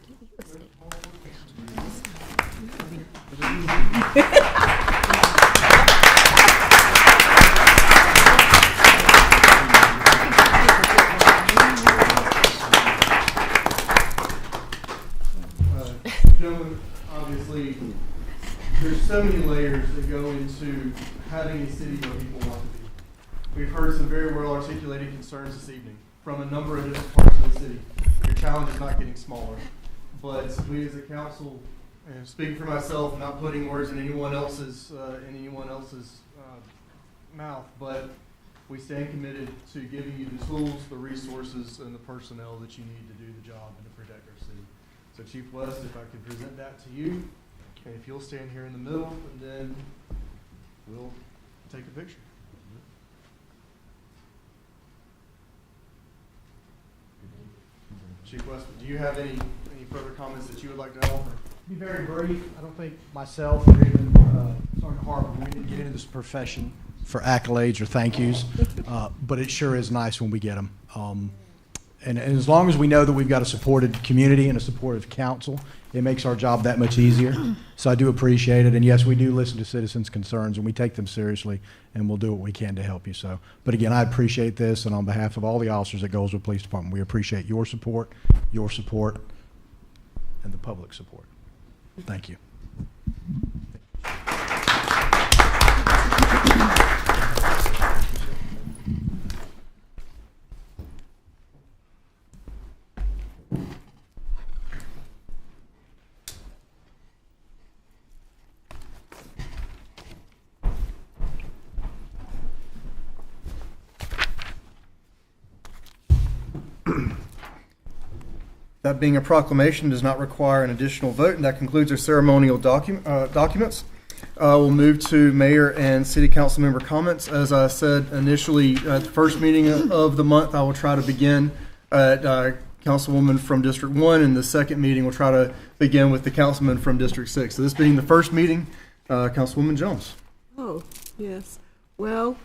Gentlemen, obviously, there's so many layers that go into having a city where people want to be. We've heard some very well articulated concerns this evening from a number of different parts of the city. Your challenge is not getting smaller, but we as a council, and speaking for myself, not putting words in anyone else's mouth, but we stand committed to giving you the tools, the resources, and the personnel that you need to do the job and to protect our city. So Chief West, if I could present that to you, and if you'll stand here in the middle, and then we'll take a picture. Chief West, do you have any further comments that you would like to offer? Be very brief. I don't think myself or even Sergeant Harper, we didn't get into this profession for accolades or thank yous, but it sure is nice when we get them. And as long as we know that we've got a supported community and a supportive council, it makes our job that much easier. So I do appreciate it. And yes, we do listen to citizens' concerns and we take them seriously, and we'll do what we can to help you. So, but again, I appreciate this, and on behalf of all the officers at Goldsboro Police Department, we appreciate your support, and the public support. Thank you. That being a proclamation does not require an additional vote, and that concludes our ceremonial documents. We'll move to mayor and city council member comments. As I said initially, at the first meeting of the month, I will try to begin at Councilwoman from District 1, and the second meeting we'll try to begin with the councilman from District 6. So this being the first meeting, Councilwoman Jones. Oh, yes. Well,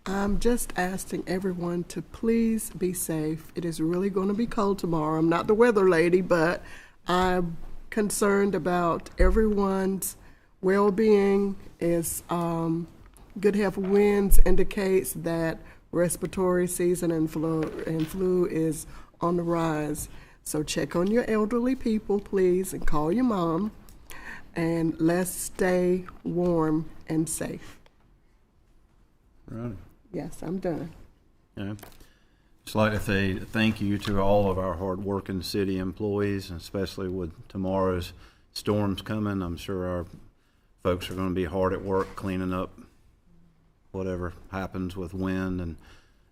I'm just asking everyone to please be safe. It is really going to be cold tomorrow. I'm not the weather lady, but I'm concerned about everyone's well-being. Is good health winds indicates that respiratory season and flu is on the rise. So check on your elderly people, please, and call your mom. And let's stay warm and safe. Right. Yes, I'm done. Yeah. Just like to say thank you to all of our hard-working city employees, especially with tomorrow's storms coming. I'm sure our folks are going to be hard at work cleaning up whatever happens with wind and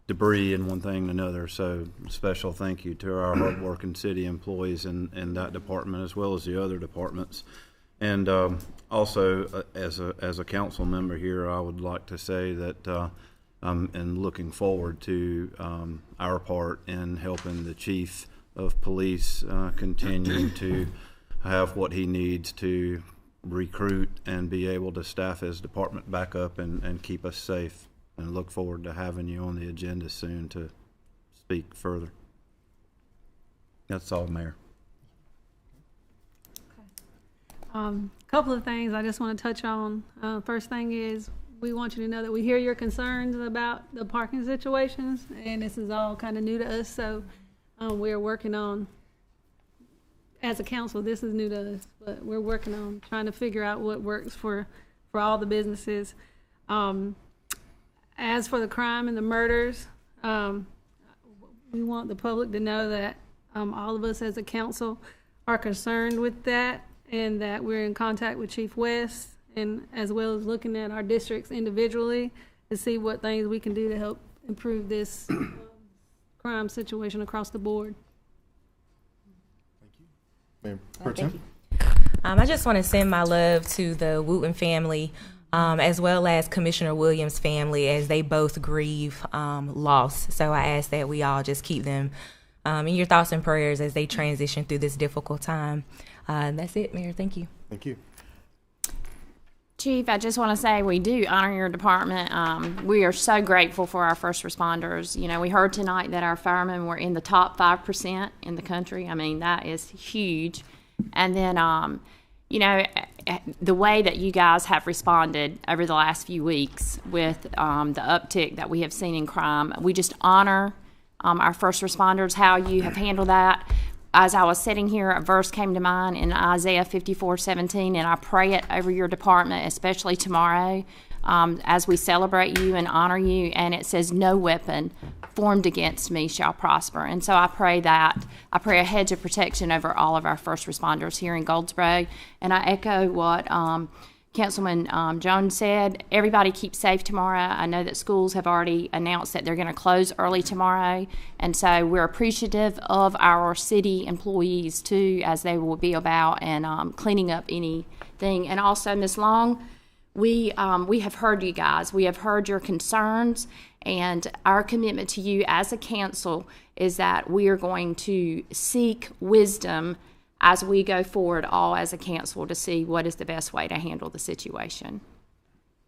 debris and one thing and another. So special thank you to our hard-working city employees in that department as well as the other departments. And also, as a council member here, I would like to say that and looking forward to our part in helping the chief of police continue to have what he needs to recruit and be able to staff his department back up and keep us safe. And look forward to having you on the agenda soon to speak further. That's all, Mayor. Couple of things I just want to touch on. First thing is, we want you to know that we hear your concerns about the parking situations, and this is all kind of new to us, so we're working on, as a council, this is new to us, but we're working on trying to figure out what works for all the businesses. As for the crime and the murders, we want the public to know that all of us as a council are concerned with that, and that we're in contact with Chief West, and as well as looking at our districts individually to see what things we can do to help improve this crime situation across the board. Mayor Pro Tem. I just want to send my love to the Wooten family, as well as Commissioner Williams' family, as they both grieve loss. So I ask that we all just keep them in your thoughts and prayers as they transition through this difficult time. That's it, Mayor. Thank you. Thank you. Chief, I just want to say we do honor your department. We are so grateful for our first responders. You know, we heard tonight that our firemen were in the top 5% in the country. I mean, that is huge. And then, you know, the way that you guys have responded over the last few weeks with the uptick that we have seen in crime, we just honor our first responders, how you have handled that. As I was sitting here, a verse came to mind in Isaiah 54:17, and I pray it over your department, especially tomorrow, as we celebrate you and honor you. And it says, "No weapon formed against me shall prosper." And so I pray that. I pray a hedge of protection over all of our first responders here in Goldsboro. And I echo what Councilman Jones said. Everybody keep safe tomorrow. I know that schools have already announced that they're going to close early tomorrow, and so we're appreciative of our city employees too, as they will be about and cleaning up anything. And also, Ms. Long, we have heard you guys. We have heard your concerns, and our commitment to you as a council is that we are going to seek wisdom as we go forward, all as a council, to see what is the best way to handle the situation.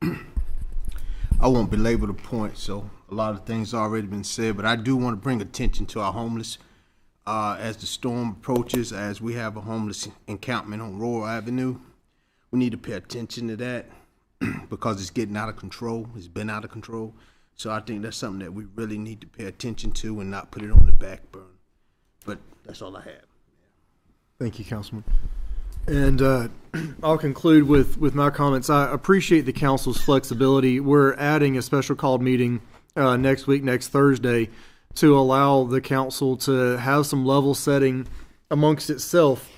I won't belabor the point, so a lot of things already been said, but I do want to bring attention to our homeless as the storm approaches, as we have a homeless encampment on Royal Avenue. We need to pay attention to that because it's getting out of control. It's been out of control. So I think that's something that we really need to pay attention to and not put it on the back burner. But that's all I have. Thank you, Councilman. And I'll conclude with my comments. I appreciate the council's flexibility. We're adding a special called meeting next week, next Thursday, to allow the council to have some level setting amongst itself.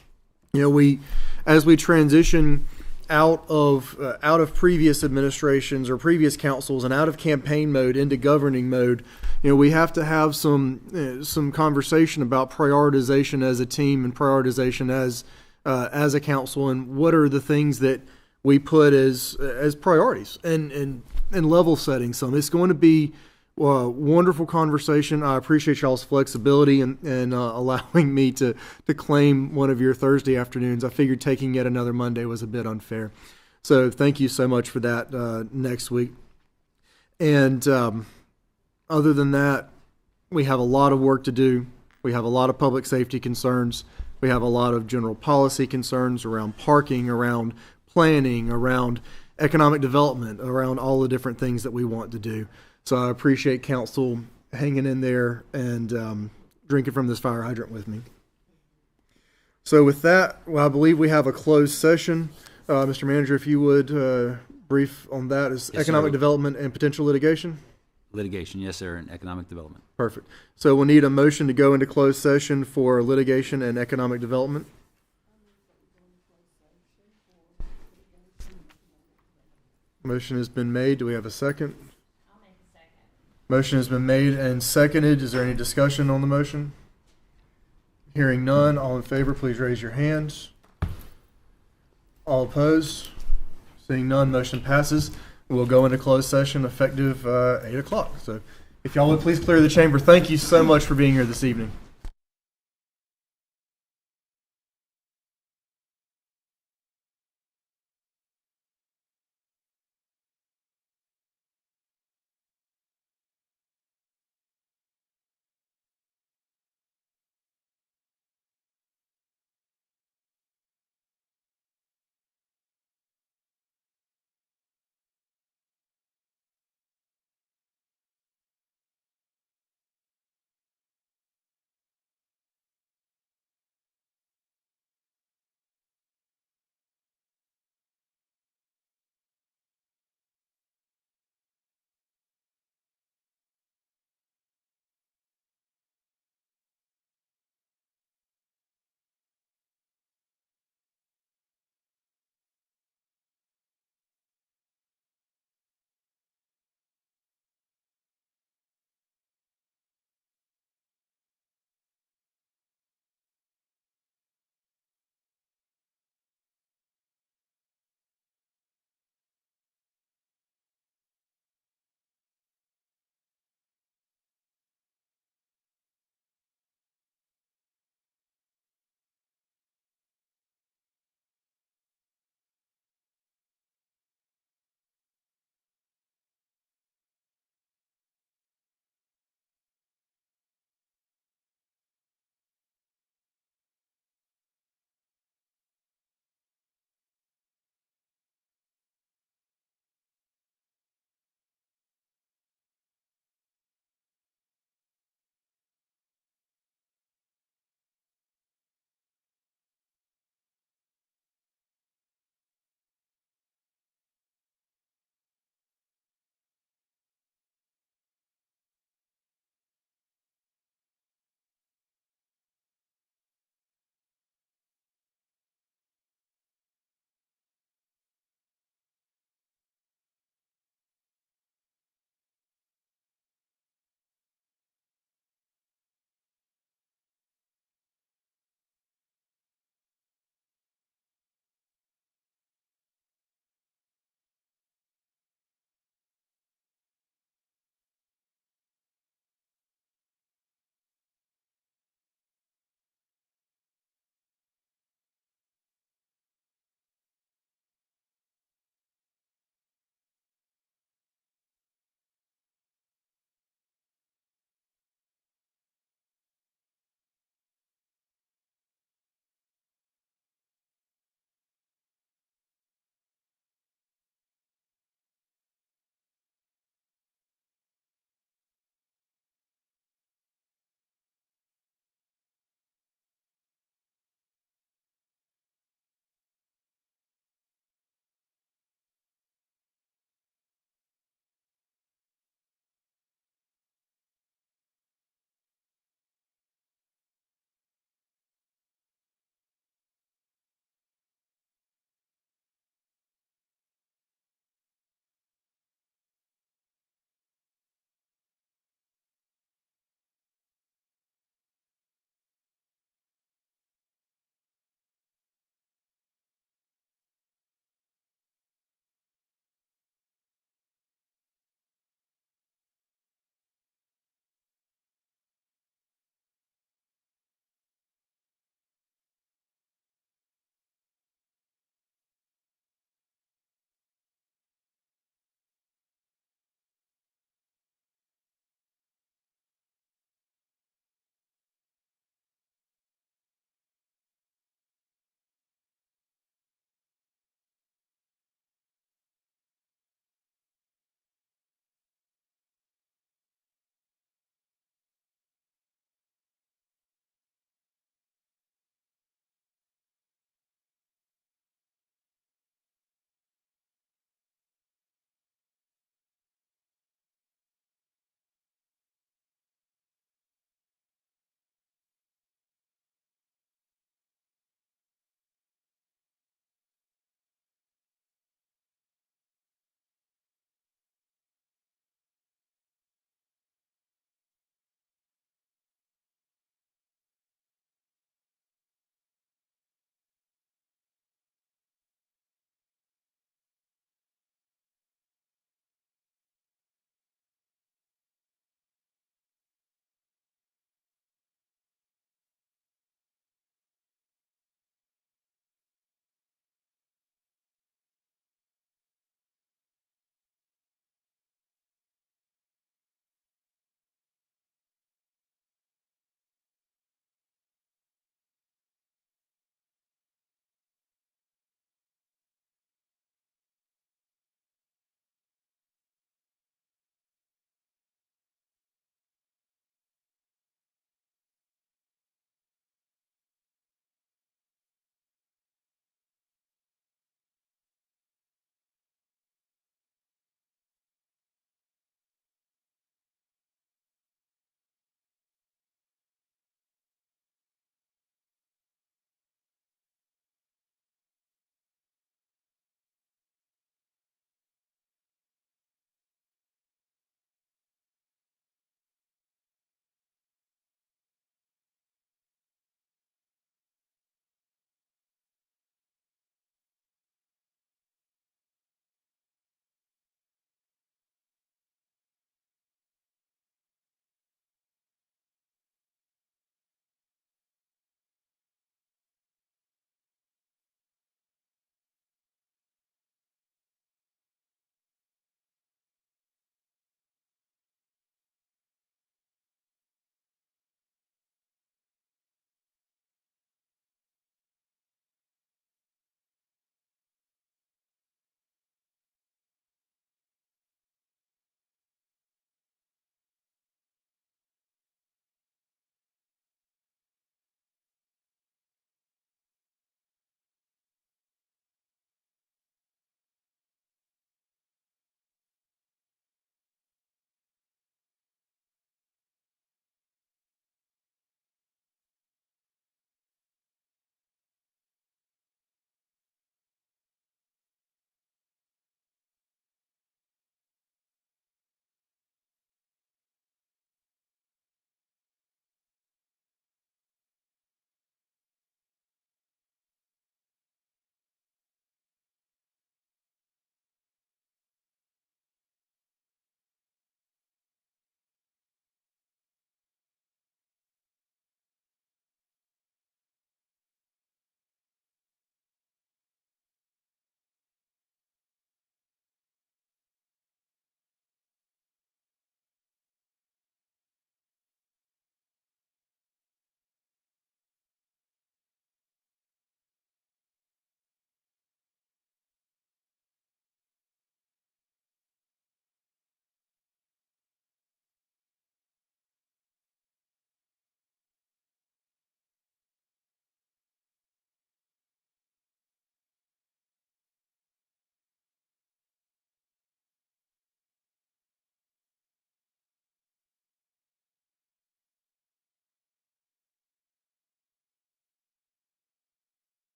You know, as we transition out of previous administrations or previous councils and out of campaign mode into governing mode, we have to have some conversation about prioritization as a team and prioritization as a council, and what are the things that we put as priorities and level setting some. It's going to be a wonderful conversation. I appreciate y'all's flexibility and allowing me to claim one of your Thursday afternoons. I figured taking yet another Monday was a bit unfair. So thank you so much for that next week. And other than that, we have a lot of work to do. We have a lot of public safety concerns. We have a lot of general policy concerns around parking, around planning, around economic development, around all the different things that we want to do. So I appreciate council hanging in there and drinking from this fire hydrant with me. So with that, well, I believe we have a closed session. Mr. Manager, if you would brief on that as Yes, economic sir. development and potential litigation. Litigation, yes, sir, and economic development. Perfect. So we'll need a motion to go into closed session for litigation and economic development. Motion has been made. Do we have a second? I'll make a second. Motion has been made and seconded. Is there any discussion on the motion? Hearing none, all in favor, please raise your hands. All opposed? Seeing none, motion passes. We'll go into closed session effective 8 o'clock. So if y'all would please clear the chamber. Thank you so much for being here this evening.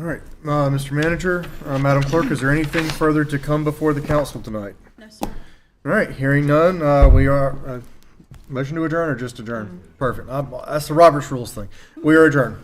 All right, Mr. Manager, Madam Clerk, is there anything further to come before the council tonight? No, sir. All right, hearing none, we are, motion to adjourn or just adjourn? Perfect. That's the Robert's Rules thing. We are adjourned.